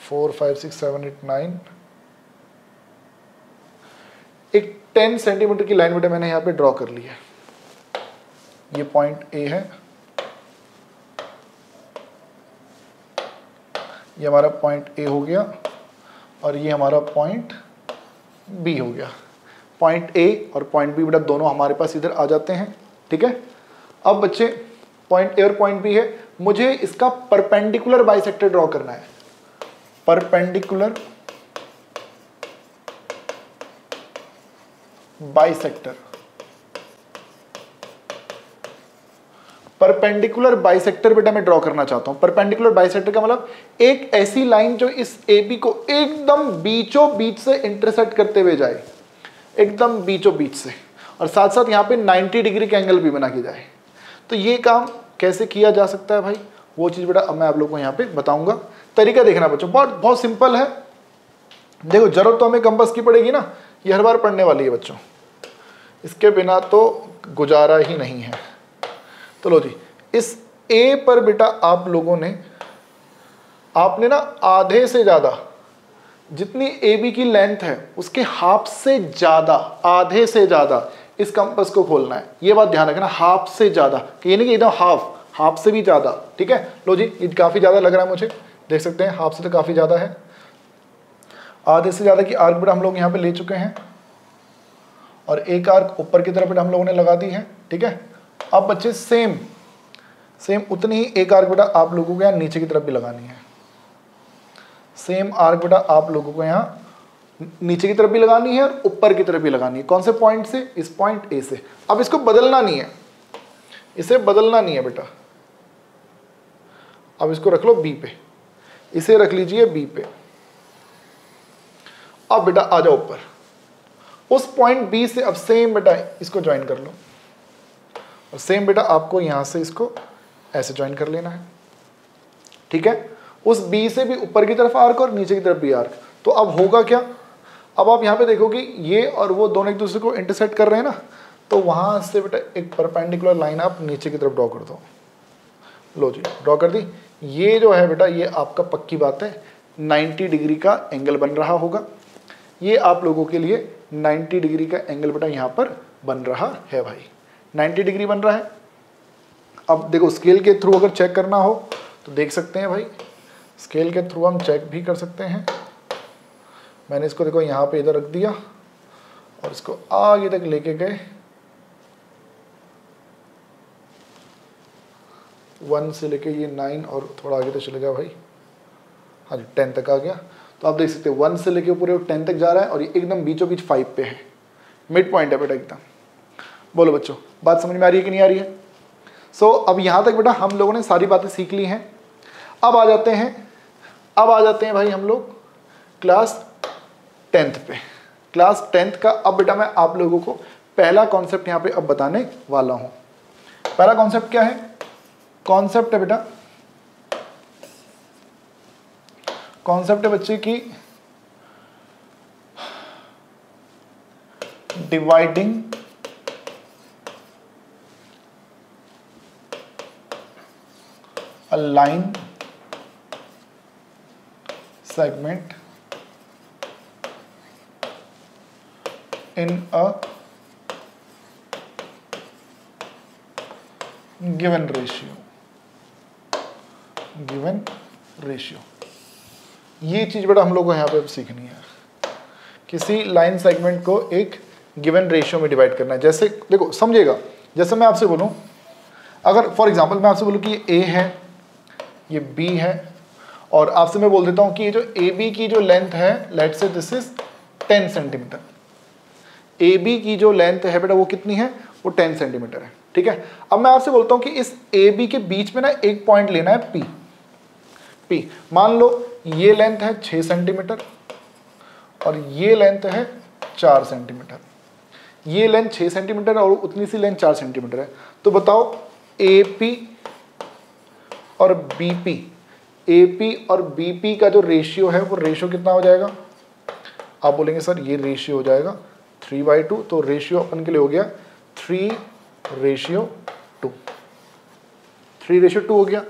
4 5 6 7 8 9 एक 10 सेंटीमीटर की लाइन बेटा मैंने यहाँ पे ड्रॉ कर ली है। ये पॉइंट ए है, ये हमारा पॉइंट ए हो गया, और ये हमारा पॉइंट बी हो गया। पॉइंट ए और पॉइंट बी बेटा दोनों हमारे पास इधर आ जाते हैं, ठीक है। अब बच्चे पॉइंट ए और पॉइंट बी है, मुझे इसका परपेंडिकुलर बाइसेक्टर ड्रॉ करना है। परपेंडिकुलर बाइसेक्टर, परपेंडिकुलर बाइसेक्टर बेटा मैं ड्रॉ करना चाहता हूं। परपेंडिकुलर बाइसेक्टर का मतलब एक ऐसी लाइन जो इस AB को एकदम बीचों बीच से इंटरसेक्ट करते हुए जाए, एकदम बीचों बीच से, और साथ साथ यहां पे 90 डिग्री का एंगल भी बना के जाए। तो ये काम कैसे किया जा सकता है भाई, वो चीज बेटा अब मैं आप लोगों को यहाँ पे बताऊंगा। तरीका देखना बच्चों, बहुत बहुत सिंपल है। देखो जरूरत तो हमें कंपास की पड़ेगी ना, ये हर बार पढ़ने वाली है बच्चों, इसके बिना तो गुजारा ही नहीं है। तो लो जी, इस A पर बेटा आप लोगों ने, आपने ना आधे से ज्यादा, जितनी AB की लेंथ है उसके हाफ से ज्यादा, आधे से ज्यादा इस कंपास को खोलना है। ये बात ध्यान रखना, हाफ से ज्यादा, कि ये नहीं कि एकदम हाफ, हाफ से भी ज्यादा, ठीक है। लो जी, ये काफी ज्यादा लग रहा है मुझे, देख सकते हैं हाफ से तो काफी ज्यादा है। आधे से ज्यादा की आर्क बेटा हम लोग यहाँ पे ले चुके हैं, और एक आर्क ऊपर की तरफ बेटा हम लोगों ने लगा दी है, ठीक है। अब बच्चे सेम उतनी ही एक आर्क बेटा आप लोगों को यहाँ नीचे की तरफ भी लगानी है। सेम आर्क बेटा आप लोगों को यहाँ नीचे की तरफ भी लगानी है और ऊपर की तरफ भी लगानी है। कौन से पॉइंट से? इस पॉइंट ए से। अब इसको बदलना नहीं है, इसे बदलना नहीं है बेटा। अब इसको रख लो बी पे, इसे रख लीजिए बी पे। अब बेटा आ जाओ ऊपर, उस पॉइंट बी से अब सेम बेटा इसको ज्वाइन कर लो, और सेम बेटा आपको यहां से इसको ऐसे ज्वाइन कर लेना है, ठीक है। उस बी से भी ऊपर की तरफ आर्क और नीचे की तरफ भी आर्क। तो अब होगा क्या, अब आप यहां पे देखोगे ये और वो दोनों एक दूसरे को इंटरसेक्ट कर रहे हैं ना, तो वहां से बेटा एक परपेंडिकुलर लाइन आप नीचे की तरफ ड्रॉ कर दो। लो जी, ड्रॉ कर दी। ये जो है बेटा, ये आपका पक्की बात है 90 डिग्री का एंगल बन रहा होगा। ये आप लोगों के लिए 90 डिग्री का एंगल बेटा यहाँ पर बन रहा है भाई, 90 डिग्री बन रहा है। अब देखो स्केल के थ्रू अगर चेक करना हो तो देख सकते हैं भाई, स्केल के थ्रू हम चेक भी कर सकते हैं। मैंने इसको देखो यहाँ पे इधर रख दिया और इसको आगे तक लेके गए, 1 से लेके ये 9 और थोड़ा आगे तक चले गया भाई, हाँ जी 10 तक आ गया। तो आप देख सकते हैं 1 से लेके पूरे 10 तक जा रहा है और ये एकदम बीचों बीच 5 पे है, मिड पॉइंट है बेटा एकदम। बोलो बच्चों बात समझ में आ रही है कि नहीं आ रही है? सो अब यहाँ तक बेटा हम लोगों ने सारी बातें सीख ली हैं। अब आ जाते हैं भाई हम लोग क्लास 10th पे। क्लास 10th का अब बेटा मैं आप लोगों को पहला कॉन्सेप्ट यहाँ पे अब बताने वाला हूँ। पहला कॉन्सेप्ट क्या है? कॉन्सेप्ट है बेटा, कॉन्सेप्ट है बच्चे की dividing a line segment in a given ratio। ये चीज बेटा हम लोग को यहाँ पे अब सीखनी है। किसी लाइन सेगमेंट को एक गिवन रेशियो में डिवाइड करना है। जैसे देखो समझिएगा, जैसे मैं आपसे बोलूं, अगर फॉर एग्जांपल मैं आपसे बोलूं कि ये A है, ये B है, और आपसे मैं बोल देता हूं कि ये जो AB की जो लेंथ है, let's say this is 10 centimetre. AB की जो लेंथ है बेटा वो कितनी है? वो 10 सेंटीमीटर है, ठीक है। अब मैं आपसे बोलता हूं कि इस AB के बीच में ना एक पॉइंट लेना है P। मान लो ये लेंथ है 6 सेंटीमीटर और ये लेंथ है 4 सेंटीमीटर। ये लेंथ 6 सेंटीमीटर और उतनी सी लेंथ 4 सेंटीमीटर है। तो बताओ AP और BP का जो रेशियो है वो रेशियो कितना हो जाएगा? आप बोलेंगे सर ये रेशियो हो जाएगा 3/2, तो रेशियो अपन के लिए हो गया 3:2। 3:2 हो गया।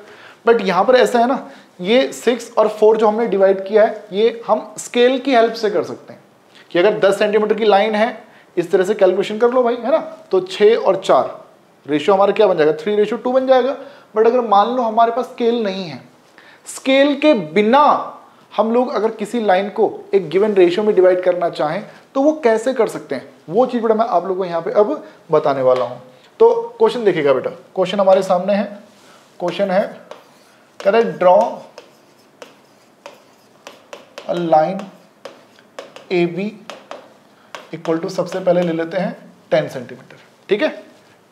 बट यहां पर ऐसा है ना, ये 6 और 4 जो हमने डिवाइड किया है ये हम स्केल की हेल्प से कर सकते हैं कि अगर 10 सेंटीमीटर की लाइन है, इस तरह से कैलकुलेशन कर लो भाई, है ना। तो 6 और 4 रेशियो हमारा क्या बन जाएगा? 3:2 बन जाएगा। बट अगर मान लो हमारे पास स्केल नहीं है, स्केल के बिना हम लोग अगर किसी लाइन को एक गिवन रेशियो में डिवाइड करना चाहें तो वो कैसे कर सकते हैं, वो चीज बेटा मैं आप लोगों को यहाँ पे अब बताने वाला हूँ। तो क्वेश्चन देखिएगा बेटा, क्वेश्चन हमारे सामने है। क्वेश्चन है कह रहे draw a line AB equal to, सबसे पहले ले लेते हैं 10 सेंटीमीटर, ठीक है।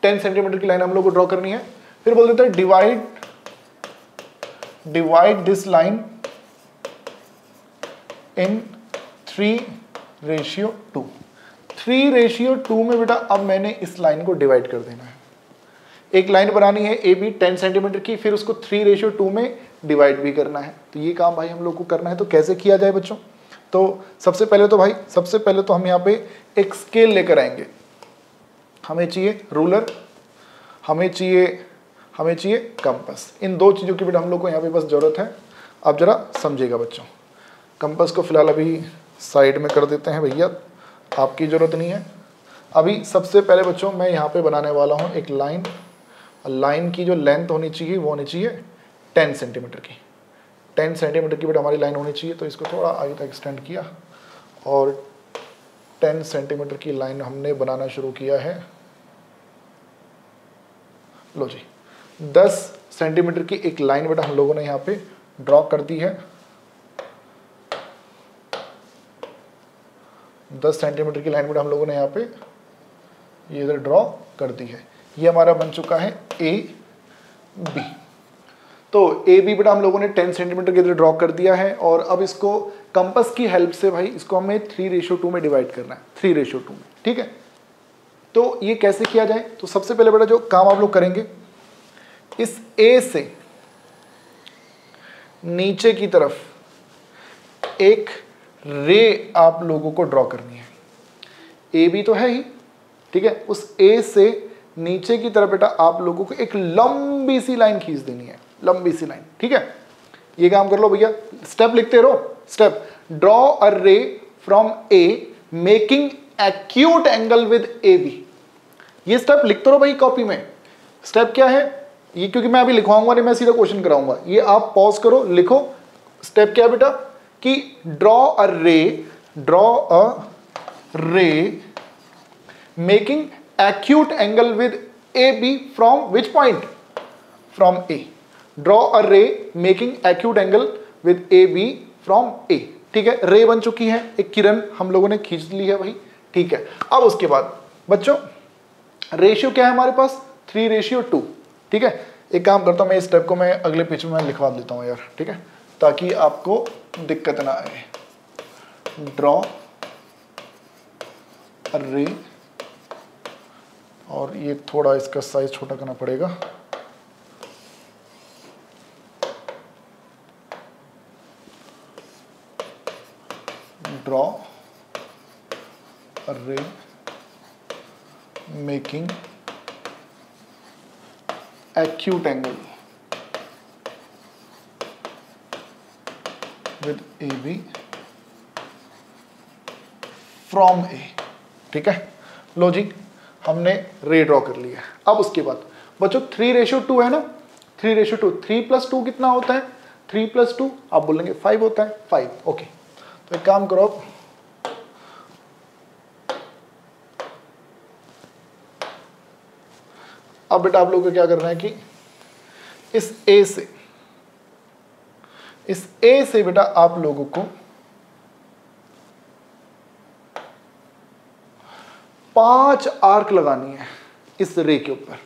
10 सेंटीमीटर की लाइन हम लोग को ड्रॉ करनी है। फिर बोल देते हैं डिवाइड दिस लाइन इन 3:2। 3:2 में बेटा अब मैंने इस लाइन को डिवाइड कर देना है। एक लाइन बनानी है AB 10 सेंटीमीटर की, फिर उसको 3:2 में डिवाइड भी करना है। तो ये काम भाई हम लोग को करना है। तो कैसे किया जाए बच्चों? तो सबसे पहले तो हम यहाँ पे एक स्केल लेकर आएंगे। हमें चाहिए रूलर, हमें चाहिए कंपास। इन दो चीज़ों की बेटा हम लोग को यहाँ पे बस ज़रूरत है। आप जरा समझिएगा बच्चों। कंपास को फिलहाल अभी साइड में कर देते हैं भैया, आपकी ज़रूरत नहीं है। अभी सबसे पहले बच्चों मैं यहाँ पे बनाने वाला हूँ एक लाइन। लाइन की जो लेंथ होनी चाहिए वो होनी चाहिए 10 सेंटीमीटर की। 10 सेंटीमीटर की बेटा हमारी लाइन होनी चाहिए। तो इसको थोड़ा आगे तक एक्सटेंड किया और 10 सेंटीमीटर की लाइन हमने बनाना शुरू किया है। लो जी, 10 सेंटीमीटर की एक लाइन बेटा हम लोगों ने यहाँ पे ड्रॉ कर दी है। 10 सेंटीमीटर की लाइन बेटा हम लोगों ने यहाँ पे ये इधर ड्रॉ कर दी है। ये हमारा बन चुका है AB। तो AB बेटा हम लोगों ने 10 सेंटीमीटर के इधर ड्रॉ कर दिया है और अब इसको कंपास की हेल्प से भाई इसको हमें 3:2 में डिवाइड करना है, 3:2 में, ठीक है। तो ये कैसे किया जाए? तो सबसे पहले बेटा जो काम आप लोग करेंगे, इस A से नीचे की तरफ एक रे आप लोगों को ड्रॉ करनी है। AB तो है ही, ठीक है। उस A से नीचे की तरफ बेटा आप लोगों को एक लंबी सी लाइन खींच देनी है, लंबी सी लाइन, ठीक है। ये काम कर लो भैया, स्टेप लिखते रहो। स्टेप, ड्रॉ अ रे from A making acute angle with AB। ये स्टेप लिख तो रहो भाई कॉपी में। स्टेप क्या है ये, क्योंकि मैं अभी लिखवाऊंगा नहीं, मैं सीधा क्वेश्चन कराऊंगा। ये आप पॉज करो, लिखो। स्टेप क्या है बेटा कि draw a ray making acute angle with A B from which point, from A. Draw a ray making acute angle with A B from A. ठीक है, रे बन चुकी है, एक किरण हम लोगों ने खींच ली है भाई। ठीक है, अब उसके बाद बच्चों रेशियो क्या है हमारे पास, 3:2। ठीक है, एक काम करता हूं मैं, इस स्टेप को मैं अगले पेज में लिखवा देता हूं यार। ठीक है, ताकि आपको दिक्कत ना आए। ड्रॉ रे, और ये थोड़ा इसका साइज छोटा करना पड़ेगा। ड्रॉ रे making acute angle with AB from A। ठीक है, लो जी हमने रे ड्रॉ कर लिया। अब उसके बाद बच्चों 3:2 है ना, 3:2, 3 + 2 कितना होता है, 3 + 2 आप बोलेंगे 5 होता है, 5। ओके, तो एक काम करो, अब बेटा आप लोगों को क्या करना है कि इस ए से बेटा आप लोगों को 5 आर्क लगानी है इस रे के ऊपर।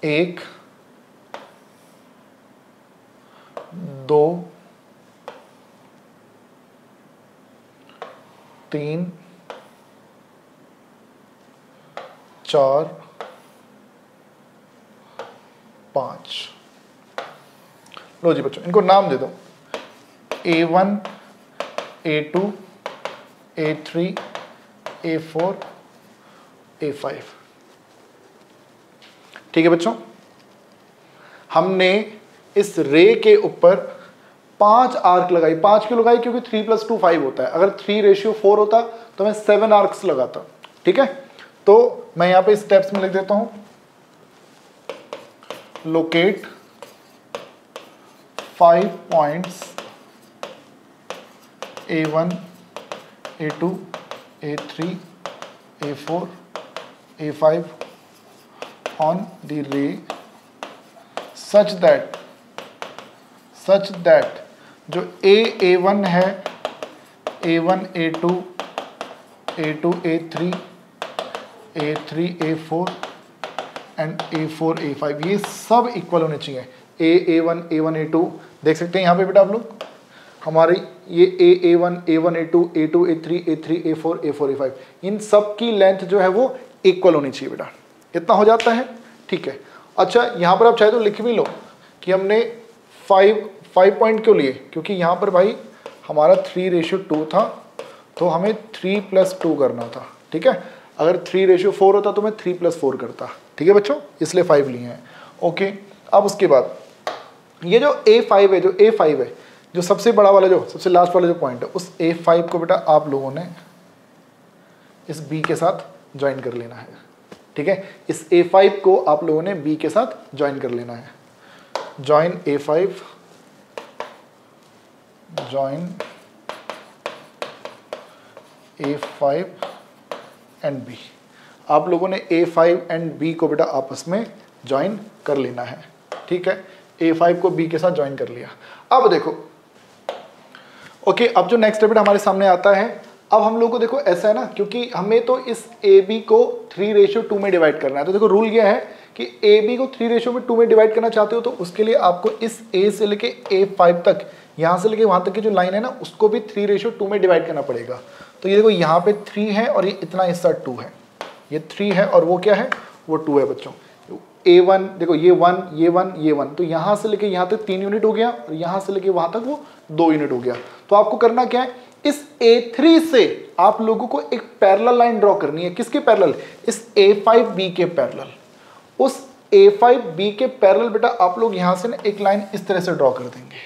1 2 3 4 5। लो जी बच्चों इनको नाम दे दो, A1 A2 A3 A4 A5। ठीक है बच्चों, हमने इस रे के ऊपर 5 आर्क लगाई। 5 क्यों लगाई, क्योंकि 3 + 2 5 होता है। अगर 3:4 होता तो मैं 7 आर्क्स लगाता। ठीक है, तो मैं यहां पे स्टेप्स में लिख देता हूं, locate 5 points A1 A2 A3 A4 A5 on the ray such that जो A1 है, A1 A2 A2 A3 A3 A4 and A4 A5 ये सब इक्वल होने चाहिए। A1 A1 A2 देख सकते हैं यहाँ पे बेटा आप लोग, हमारी ये A1 A1 A2 A2 A3 A3 A4 A4 A5 इन सब की लेंथ जो है वो इक्वल होनी चाहिए बेटा। इतना हो जाता है। ठीक है, अच्छा यहाँ पर आप चाहे तो लिख भी लो कि हमने 5 पॉइंट क्यों लिए, क्योंकि यहाँ पर भाई हमारा 3:2 था, तो हमें 3 + 2 करना था। ठीक है, अगर 3:4 होता तो मैं 3 + 4 करता। ठीक है बच्चों, इसलिए 5 लिए हैं। ओके, अब उसके बाद ये जो A5 है, जो सबसे बड़ा वाला, जो सबसे लास्ट वाला जो पॉइंट है, उस A5 को बेटा आप लोगों ने इस B के साथ ज्वाइन कर लेना है। ठीक है, इस A5 को आप लोगों ने B के साथ ज्वाइन कर लेना है। Join A5 join A5 and B। आप लोगों ने A5 एंड B को बेटा आपस में ज्वाइन कर लेना है। ठीक है, A5 को B के साथ ज्वाइन कर लिया। अब देखो ओके, अब जो नेक्स्ट बेटा हमारे सामने आता है, अब हम लोग को देखो ऐसा है ना, क्योंकि हमें तो इस AB को 3:2 में डिवाइड करना है। तो देखो रूल क्या है कि AB को 3:2 में डिवाइड करना चाहते हो तो उसके लिए आपको इस A से लेके A5 तक, यहाँ से लेके वहाँ तक की जो लाइन है ना, उसको भी 3:2 में डिवाइड करना पड़ेगा। तो ये देखो यहाँ पे 3 है और ये इतना हिस्सा 2 है, ये 3 है और वो क्या है, वो 2 है बच्चों। A1 देखो ये 1 ये 1 ये 1, तो यहाँ से लेके यहाँ तक 3 यूनिट हो गया और यहाँ से लेके वहाँ तक वो 2 यूनिट हो गया। तो आपको करना क्या है, इस A3 से आप लोगों को एक पैरेलल लाइन ड्रॉ करनी है। किसके पैरेलल, इस A5B के पैरेलल। उस A5B के पैरेलल बेटा आप लोग यहाँ से ना एक लाइन इस तरह से ड्रॉ कर देंगे,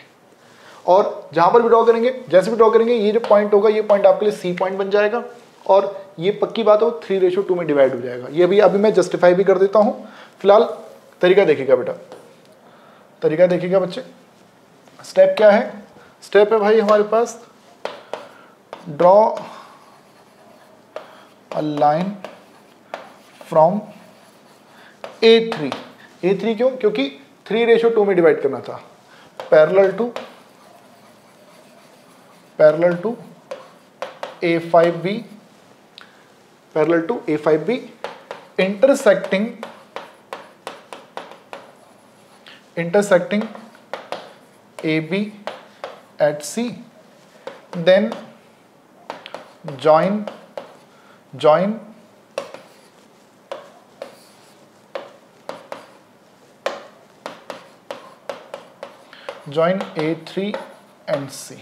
और जहाँ पर भी ड्रॉ करेंगे, जैसे भी ड्रॉ करेंगे, ये जो पॉइंट होगा ये पॉइंट आपके लिए C पॉइंट बन जाएगा, और ये पक्की बात है वो 3:2 में डिवाइड हो जाएगा। ये अभी मैं जस्टिफाई भी कर देता हूँ। फिलहाल तरीका देखिएगा बेटा, तरीका देखिएगा बच्चे। स्टेप क्या है? स्टेप है भाई हमारे पास draw a line from A3। A3 क्यों? क्योंकि 3:2 में डिवाइड करना था। Parallel to A5B, parallel to A5B, intersecting AB at C, then join A3 and C।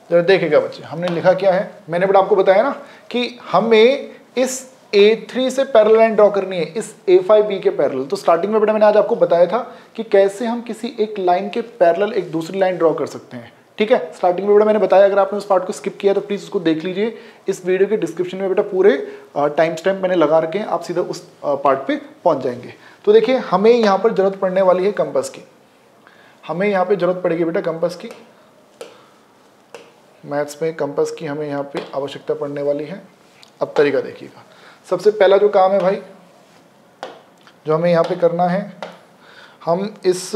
जरा देखिएगा बच्चे, हमने लिखा क्या है? मैंने बेटा आपको बताया ना कि हमें इस A3 से पैरेलल लाइन ड्रॉ करनी है, इस A5B के पैरेलल। तो स्टार्टिंग में बेटा मैंने आज आपको बताया था कि कैसे हम किसी एक लाइन के पैरेलल एक दूसरी लाइन ड्रॉ कर सकते हैं। ठीक है, स्टार्टिंग में बेटा मैंने बताया, अगर आपने उस पार्ट को स्किप किया तो प्लीज़ उसको देख लीजिए। इस वीडियो के डिस्क्रिप्शन में बेटा पूरे टाइम स्टैम्प मैंने लगा रखे हैं, आप सीधा उस पार्ट पे पहुंच जाएंगे। तो देखिए, हमें यहाँ पर जरूरत पड़ने वाली है कंपास की। हमें यहाँ पे जरूरत पड़ेगी बेटा कंपास की। मैथ्स में कंपास की हमें यहाँ पे आवश्यकता पड़ने वाली है। अब तरीका देखिएगा। सबसे पहला जो काम है भाई, जो हमें यहाँ पे करना है, हम इस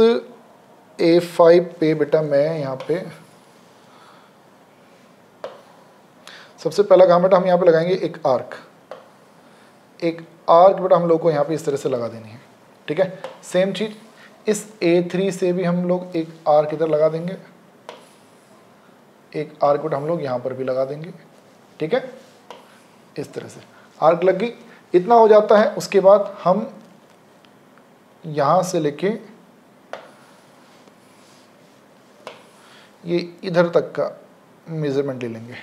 A5 पे बेटा मैं यहाँ पे सबसे पहला काम बेटा हम यहाँ पे लगाएंगे एक आर्क बेटा हम लोग को यहाँ पे इस तरह से लगा देनी है। ठीक है, सेम चीज इस A3 से भी हम लोग एक आर्क इधर लगा देंगे, एक आर्क बेटा हम लोग यहाँ पर भी लगा देंगे। ठीक है, इस तरह से आर्क लग गई। इतना हो जाता है, उसके बाद हम यहाँ से लेके ये इधर तक का मेजरमेंट ले लेंगे।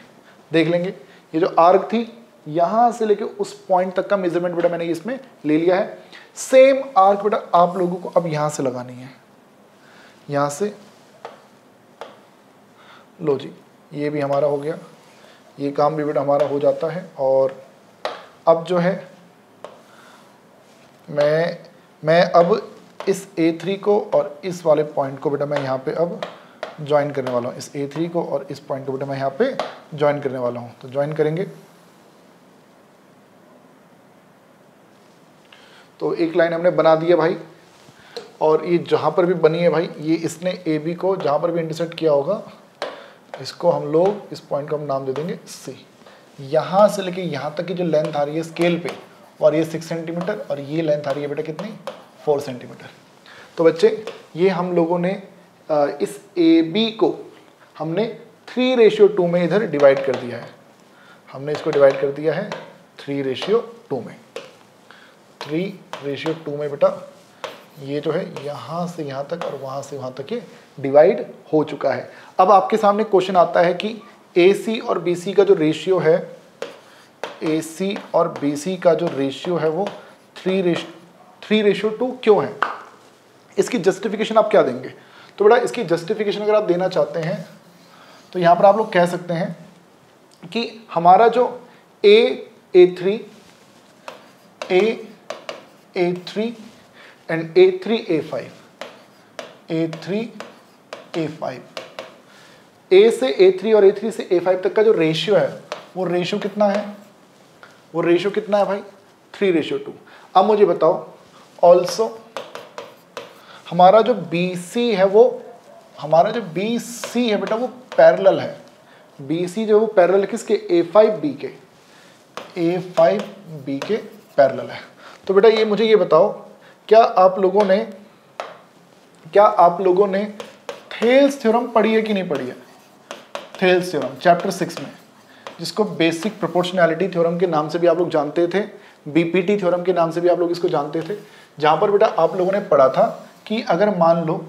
देख लेंगे, ये जो आर्क थी यहाँ से लेके उस पॉइंट तक का मेजरमेंट बेटा मैंने इसमें ले लिया है। सेम आर्क बेटा आप लोगों को अब यहाँ से लगानी है, यहाँ से। लो जी, ये भी हमारा हो गया, ये काम भी बेटा हमारा हो जाता है। और अब जो है मैं अब इस A3 को और इस वाले पॉइंट को बेटा मैं यहाँ पे अब ज्वाइन करने वाला हूँ। इस A3 को और इस पॉइंट को बेटा मैं यहाँ पे ज्वाइन करने वाला हूँ। तो ज्वाइन करेंगे तो एक लाइन हमने बना दी है भाई। और ये जहाँ पर भी बनी है भाई, ये इसने AB को जहाँ पर भी इंटरसेक्ट किया होगा, इसको हम लोग, इस पॉइंट को हम नाम दे देंगे C। यहाँ से लेके यहाँ तक की जो लेंथ आ रही है स्केल पे, और ये 6 सेंटीमीटर, और ये लेंथ आ रही है बेटा कितनी, 4 सेंटीमीटर। तो बच्चे, ये हम लोगों ने इस AB को हमने 3:2 में इधर डिवाइड कर दिया है। हमने इसको डिवाइड कर दिया है 3:2 में। 3:2 में बेटा ये जो है यहाँ से यहाँ तक और वहाँ से वहाँ तक ये डिवाइड हो चुका है। अब आपके सामने क्वेश्चन आता है कि AC और BC का जो रेशियो है, AC और BC का जो रेशियो है वो 3:2 क्यों है? इसकी जस्टिफिकेशन आप क्या देंगे? तो बेटा इसकी जस्टिफिकेशन अगर आप देना चाहते हैं तो यहाँ पर आप लोग कह सकते हैं कि हमारा जो A3 एंड A3A5 A से A3 और A3 से A5 तक का जो रेशियो है वो रेशियो कितना है? वो रेशियो कितना है भाई? 3:2। अब मुझे बताओ, ऑल्सो हमारा जो BC है वो, हमारा जो BC है बेटा वो पैरेलल है। BC जो वो पैरेलल है किसके? A5B के पैरेलल है। तो बेटा ये मुझे ये बताओ, क्या आप लोगों ने थेल्स थ्योरम पढ़ी है कि नहीं पढ़ी है? थेल्स थ्योरम चैप्टर 6 में, जिसको बेसिक प्रोपोर्शनैलिटी थ्योरम के नाम से भी आप लोग जानते थे, BPT थ्योरम के नाम से भी आप लोग इसको जानते थे। जहाँ पर बेटा आप लोगों ने पढ़ा था कि अगर मान लो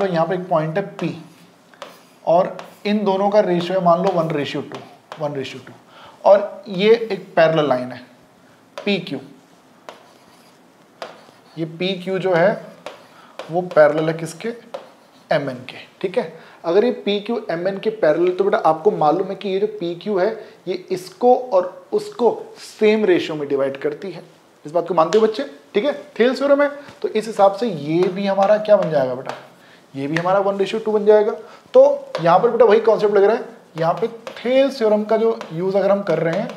यहाँ पर एक पॉइंट है P और इन दोनों का रेशियो है मान लो 1:2, और ये एक पैरेलल लाइन है PQ। ये PQ जो है वो पैरेलल है किसके? MN के। ठीक है, अगर ये पी क्यू एम एन के पैरेलल, तो बेटा आपको मालूम है कि ये जो पी क्यू है ये इसको और उसको सेम रेशियो में डिवाइड करती है। इस बात को मानते हो बच्चे? ठीक है, थेल्स थ्योरम है, तो इस हिसाब से ये भी हमारा क्या बन जाएगा बेटा, ये भी हमारा 1:2 बन जाएगा। तो यहाँ पर बेटा वही कॉन्सेप्ट लग रहा है, यहाँ पे थेल्स थ्योरम का जो यूज अगर हम कर रहे हैं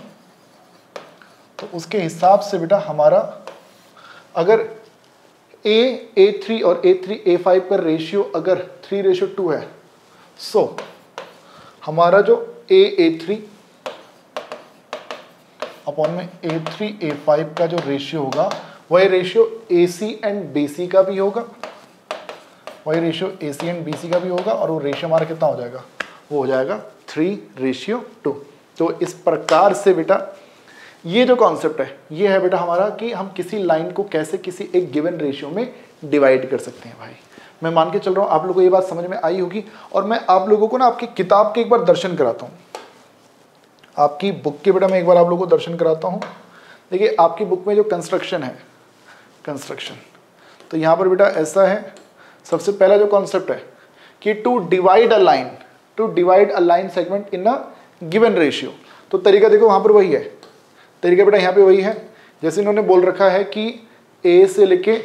तो उसके हिसाब से बेटा हमारा अगर A3 और A3A5 का रेशियो अगर 3:2 है, सो हमारा जो A3 अपॉन में A3A5 का जो रेशियो होगा वही रेशियो AC एंड BC का भी होगा, वही रेशियो AC एंड BC का भी होगा, और वो रेशियो हमारा कितना हो जाएगा, वो हो जाएगा 3:2। तो इस प्रकार से बेटा ये जो कॉन्सेप्ट है ये है बेटा हमारा कि हम किसी लाइन को कैसे किसी एक गिवन रेशियो में डिवाइड कर सकते हैं। भाई मैं मान के चल रहा हूँ आप लोगों को ये बात समझ में आई होगी, और मैं आप लोगों को ना आपकी किताब के एक बार दर्शन कराता हूँ, आपकी बुक के बेटा मैं एक बार आप लोगों को दर्शन कराता हूँ। देखिए आपकी बुक में जो कंस्ट्रक्शन है, कंस्ट्रक्शन, तो यहाँ पर बेटा ऐसा है, सबसे पहला जो कॉन्सेप्ट है कि to divide a line segment in a given ratio. तो तरीका देखो वहाँ पर वही है, तरीका बेटा यहाँ पे वही है, जैसे इन्होंने बोल रखा है कि A से लेके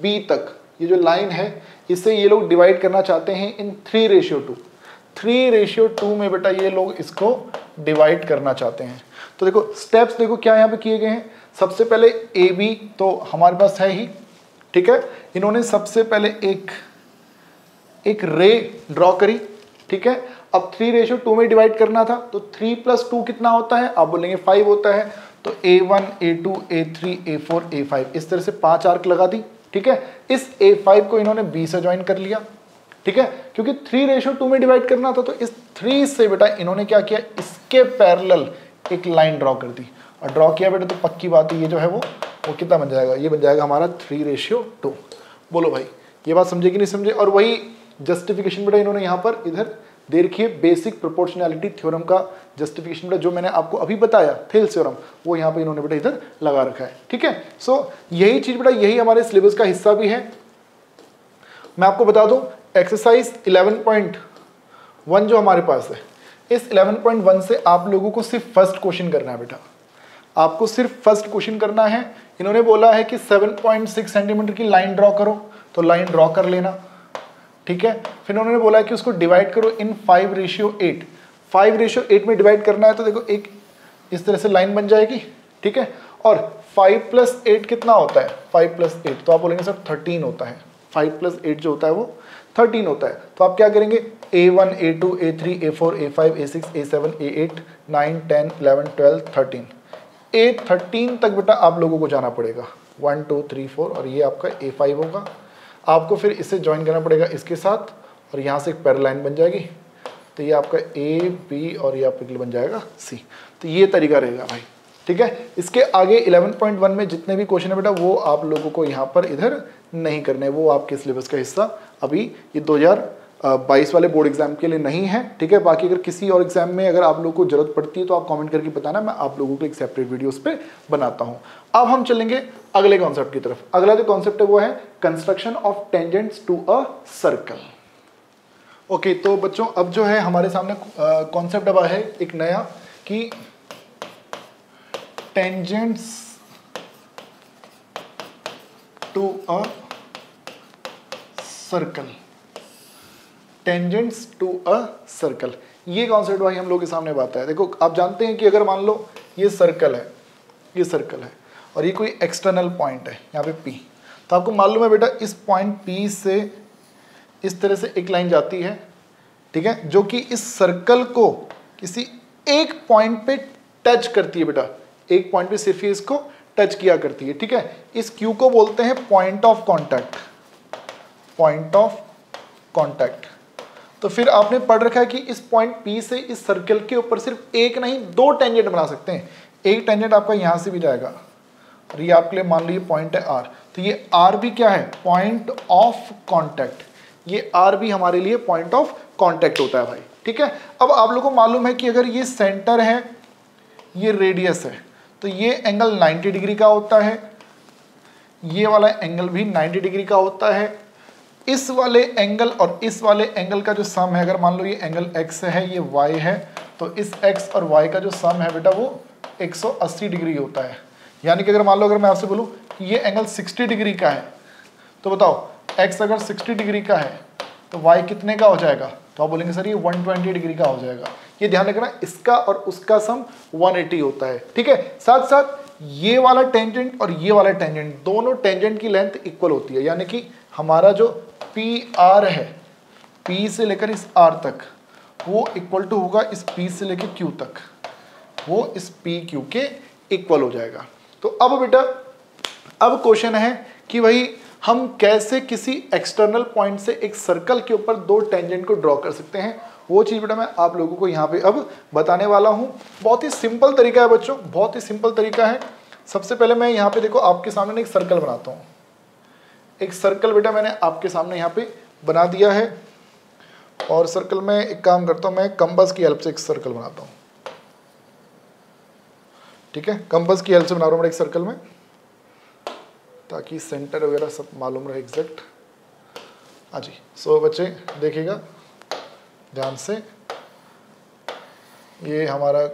B तक ये जो लाइन है इसे ये लोग डिवाइड करना चाहते हैं इन 3:2। 3:2 में बेटा ये लोग इसको डिवाइड करना चाहते हैं। तो देखो स्टेप्स देखो क्या यहाँ पे किए गए हैं। सबसे पहले AB तो हमारे पास है ही, ठीक है, इन्होंने सबसे पहले एक रे ड्रॉ करी, ठीक है। अब 3:2 में डिवाइड करना था, तो 3 + 2 कितना होता है, आप बोलेंगे 5 होता है। तो A1 A2 A3 A4 A5 इस तरह से 5 आर्क लगा दी, ठीक है। इस A5 को इन्होंने B से ज्वाइन कर लिया, ठीक है, क्योंकि 3:2 में डिवाइड करना था। तो इस 3 से बेटा इन्होंने क्या किया, इसके पैरेलल एक लाइन ड्रॉ कर दी, और ड्रॉ किया बेटा तो पक्की बात है ये जो है वो कितना बन जाएगा, ये बन जाएगा हमारा 3:2। बोलो भाई ये बात समझे कि नहीं समझे। और वही जस्टिफिकेशन बेटा इन्होंने यहाँ पर इधर दे रखी है, बेसिक प्रोपोर्शनैलिटी थ्योरम का जस्टिफिकेशन बेटा जो मैंने आपको अभी बताया थेल्स थ्योरम, वो यहाँ पे इन्होंने बेटा इधर लगा रखा है, ठीक है। सो यही चीज बेटा यही हमारे सिलेबस का हिस्सा भी है। मैं आपको बता दूं एक्सरसाइज 11.1 जो हमारे पास है, इस 11.1 से आप लोगों को सिर्फ फर्स्ट क्वेश्चन करना है बेटा, आपको सिर्फ फर्स्ट क्वेश्चन करना है। इन्होंने बोला है कि 7.6 सेंटीमीटर की लाइन ड्रॉ करो, तो लाइन ड्रॉ कर लेना, ठीक है। फिर उन्होंने बोला है कि उसको डिवाइड करो इन 5:8। 5:8 में डिवाइड करना है, तो देखो एक इस तरह से लाइन बन जाएगी, ठीक है। और 5 + 8 कितना होता है, 5 + 8 तो आप बोलेंगे सर 13 होता है। 5 + 8 जो होता है वो 13 होता है। तो आप क्या करेंगे, A1 A2 A3 A4 A5 A6 A7 A8 9 10 11 12 13 A13 तक बेटा आप लोगों को जाना पड़ेगा, 1 2 3 4, और ये आपका A5 होगा। आपको फिर इसे ज्वाइन करना पड़ेगा इसके साथ, और यहाँ से एक पैरेलल लाइन बन जाएगी, तो ये आपका A B और ये आपके लिए बन जाएगा C। तो ये तरीका रहेगा भाई, ठीक है। इसके आगे 11.1 में जितने भी क्वेश्चन है बेटा वो आप लोगों को यहाँ पर इधर नहीं करने, वो आपके सिलेबस का हिस्सा अभी ये 2022 वाले बोर्ड एग्जाम के लिए नहीं है, ठीक है। बाकी अगर किसी और एग्जाम में अगर आप लोगों को जरूरत पड़ती है तो आप कमेंट करके बताना, मैं आप लोगों को एक सेपरेट वीडियो उस पर बनाता हूँ। अब हम चलेंगे अगले कॉन्सेप्ट की तरफ। अगला जो कॉन्सेप्ट है वो है construction of tangents to a circle. Okay, तो बच्चों अब जो है हमारे सामने कॉन्सेप्ट अब है एक नया कि tangents to a circle, tangents to a circle, ये कॉन्सेप्ट भाई हम लोग के सामने बात है। देखो आप जानते हैं कि अगर मान लो ये सर्कल है, ये सर्कल है और ये कोई एक्सटर्नल पॉइंट है यहाँ पे P, तो आपको मालूम है बेटा इस पॉइंट P से इस तरह से एक लाइन जाती है, ठीक है, जो कि इस सर्कल को किसी एक पॉइंट पे टच करती है बेटा, एक पॉइंट पे सिर्फ ही इसको टच किया करती है, ठीक है। इस Q को बोलते हैं point of contact, point of contact. तो फिर आपने पढ़ रखा है कि इस पॉइंट P से इस सर्कल के ऊपर सिर्फ एक नहीं 2 टेंजेंट बना सकते हैं। एक टेंजेंट आपका यहां से भी जाएगा और ये आपके लिए मान लीजिए पॉइंट है R, तो ये R भी क्या है, पॉइंट ऑफ कॉन्टैक्ट। ये R भी हमारे लिए पॉइंट ऑफ कॉन्टैक्ट होता है भाई, ठीक है। अब आप लोगों को मालूम है कि अगर ये सेंटर है, ये रेडियस है, तो ये एंगल 90 डिग्री का होता है, ये वाला एंगल भी 90 डिग्री का होता है। इस वाले एंगल और इस वाले एंगल का जो सम है, अगर मान लो ये एंगल x है, ये y है, तो इस x और y का जो सम है बेटा वो 180 डिग्री होता है। यानी कि अगर मान लो, अगर मैं आपसे बोलूं कि ये एंगल 60 डिग्री का है, तो बताओ x अगर 60 डिग्री का है तो y कितने का हो जाएगा? तो आप बोलेंगे सर ये 120 डिग्री का हो जाएगा। ये ध्यान रखना, इसका और उसका सम 180 होता है, ठीक है। साथ साथ ये वाला टेंजेंट और ये वाला टेंजेंट, दोनों टेंजेंट की लेंथ इक्वल होती है। यानी कि हमारा जो PR है, P से लेकर इस R तक, वो इक्वल टू होगा इस P से लेकर Q तक, वो इस PQ के इक्वल हो जाएगा। तो अब बेटा, अब क्वेश्चन है कि भाई हम कैसे किसी एक्सटर्नल पॉइंट से एक सर्कल के ऊपर दो टेंजेंट को ड्रॉ कर सकते हैं। वो चीज़ बेटा मैं आप लोगों को यहाँ पे अब बताने वाला हूँ। बहुत ही सिंपल तरीका है बच्चों, बहुत ही सिंपल तरीका है। सबसे पहले मैं यहाँ पे देखो आपके सामने एक सर्कल बनाता हूँ। एक सर्कल बेटा मैंने आपके सामने यहाँ पे बना दिया है, और सर्कल में एक काम करता हूँ, मैं कंपास की हेल्प से एक सर्कल बनाता हूँ, ठीक है। कंपास की हेल्प से बना रहा हूँ मैं एक सर्कल में, ताकि सेंटर वगैरह सब मालूम रहे एग्जैक्ट। हाँ जी, सो बच्चे देखिएगा ध्यान से, ये हमारा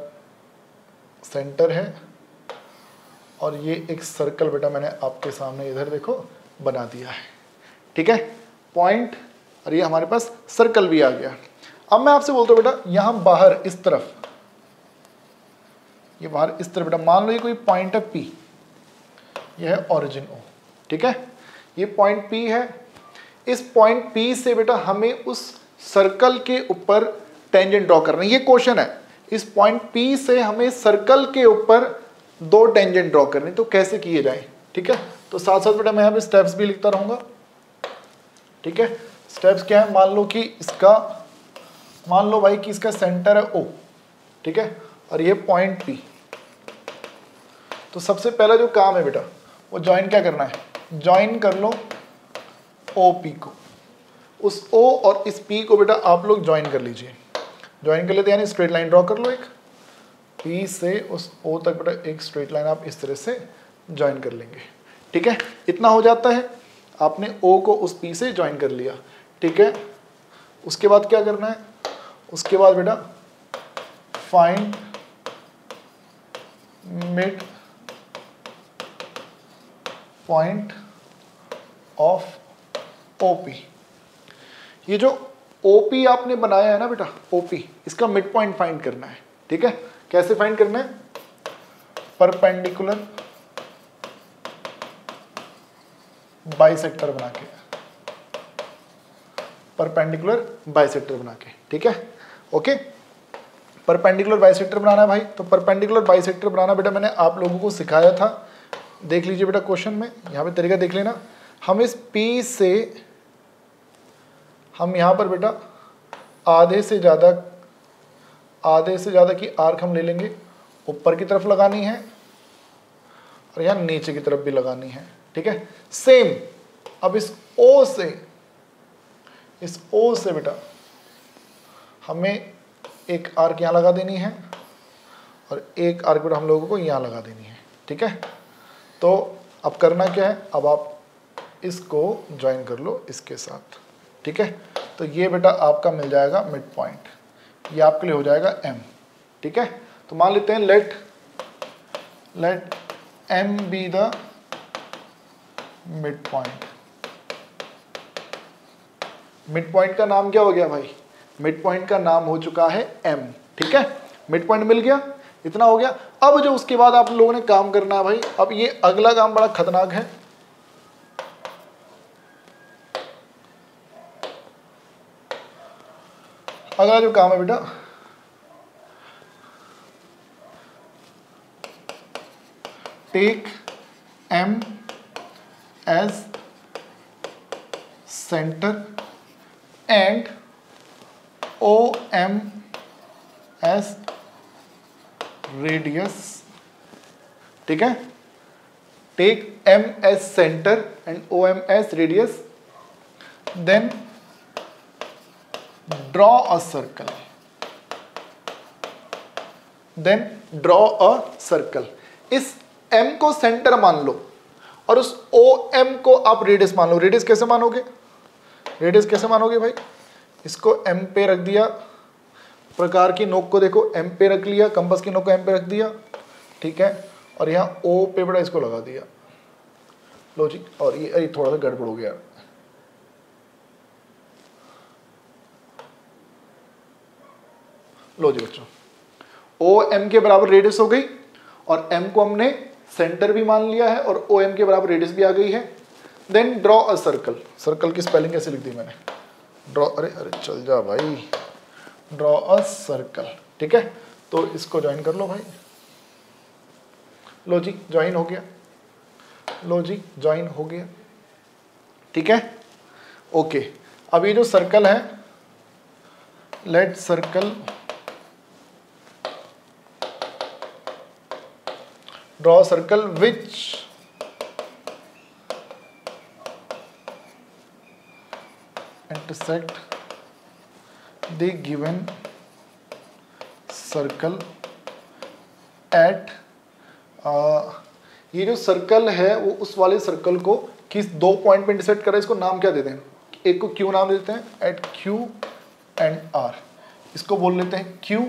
सेंटर है और ये एक सर्कल बेटा मैंने आपके सामने इधर देखो बना दिया है, ठीक है। पॉइंट, और ये हमारे पास सर्कल भी आ गया। अब मैं आपसे बोलता हूँ बेटा, यहाँ बाहर इस तरफ, ये बाहर इस तरफ बेटा मान लो ये कोई पॉइंट है P, ये है ओरिजिन O, ठीक है। ये पॉइंट P है। इस पॉइंट P से बेटा हमें उस सर्कल के ऊपर टेंजेंट ड्रॉ करना है। ये क्वेश्चन है, इस पॉइंट P से हमें सर्कल के ऊपर दो टेंजेंट ड्रॉ करने, तो कैसे किए जाए, ठीक है। तो साथ साथ बेटा मैं यहाँ पे स्टेप्स भी लिखता रहूँगा, ठीक है। स्टेप्स क्या है, मान लो कि इसका, मान लो भाई कि इसका सेंटर है O, ठीक है, और ये पॉइंट P। तो सबसे पहला जो काम है बेटा वो ज्वाइन क्या करना है, ज्वाइन कर लो OP को, उस O और इस P को बेटा आप लोग ज्वाइन कर लीजिए। ज्वाइन कर लेते यानी स्ट्रेट लाइन ड्रॉ कर लो, एक P से उस O तक बेटा एक स्ट्रेट लाइन आप इस तरह से ज्वाइन कर लेंगे, ठीक है। इतना हो जाता है, आपने O को उस P से ज्वाइन कर लिया, ठीक है। उसके बाद क्या करना है, उसके बाद बेटा find mid point of OP। ये जो OP आपने बनाया है ना बेटा, OP, इसका मिड पॉइंट फाइंड करना है, ठीक है। कैसे फाइंड करना है, परपेंडिकुलर बाइसेक्टर बना के, परपेंडिकुलर बाइसेक्टर बना के, ठीक है, ओके। परपेंडिकुलर बाइसेक्टर बनाना है भाई, तो परपेंडिकुलर बाइसेक्टर बनाना बेटा मैंने आप लोगों को सिखाया था, देख लीजिए बेटा क्वेश्चन में, यहाँ पे तरीका देख लेना। हम इस P से, हम यहाँ पर बेटा आधे से ज़्यादा की आर्क हम ले लेंगे, ऊपर की तरफ लगानी है और यहाँ नीचे की तरफ भी लगानी है, ठीक है। सेम अब इस O से बेटा हमें एक आर्क यहाँ लगा देनी है और एक आर्क बेटा हम लोगों को यहाँ लगा देनी है, ठीक है। तो अब करना क्या है, अब आप इसको ज्वाइन कर लो इसके साथ, ठीक है। तो ये बेटा आपका मिल जाएगा मिड पॉइंट, ये आपके लिए हो जाएगा M, ठीक है। तो मान लेते हैं let M be the mid point. Mid point का नाम क्या हो गया भाई, मिड पॉइंट का नाम हो चुका है M, ठीक है। मिड पॉइंट मिल गया, इतना हो गया। अब जो उसके बाद आप लोगों ने काम करना है भाई, अब ये अगला काम बड़ा खतरनाक है। अगला जो काम है बेटा, take M as centre and OM as radius, ठीक है। Take M as centre and OM as radius, then draw a circle, इस M को सेंटर मान लो और उस OM को आप रेडियस मान लो। रेडियस कैसे मानोगे, रेडियस कैसे मानोगे भाई, इसको m पे रख दिया, प्रकार की नोक को देखो m पे रख लिया, कंपास की नोक को m पे रख दिया, ठीक है, और यहाँ O पे बड़ा इसको लगा दिया। लो जी, और ये थोड़ा सा गड़बड़ हो गया, लो जी बच्चों, O M के बराबर रेडियस हो गई और M को हमने सेंटर भी मान लिया है और O M के बराबर रेडियस भी आ गई है। Then draw a circle, circle की स्पेलिंग कैसे लिख दी मैंने, ड्रॉ, अरे अरे चल जा भाई, ड्रॉ अ सर्कल, ठीक है, तो इसको ज्वाइन कर लो भाई। लो जी ज्वाइन हो गया, लो जी ज्वाइन हो गया, ठीक है, ओके। अब ये जो सर्कल है, let circle draw a circle which intersect the given circle at ये जो सर्कल है वो उस वाले सर्कल को किस दो पॉइंट पे इंटरसेक्ट कर रहा है, इसको नाम क्या देते हैं, एक को Q नाम देते हैं, एट Q एंड R, इसको बोल लेते हैं Q,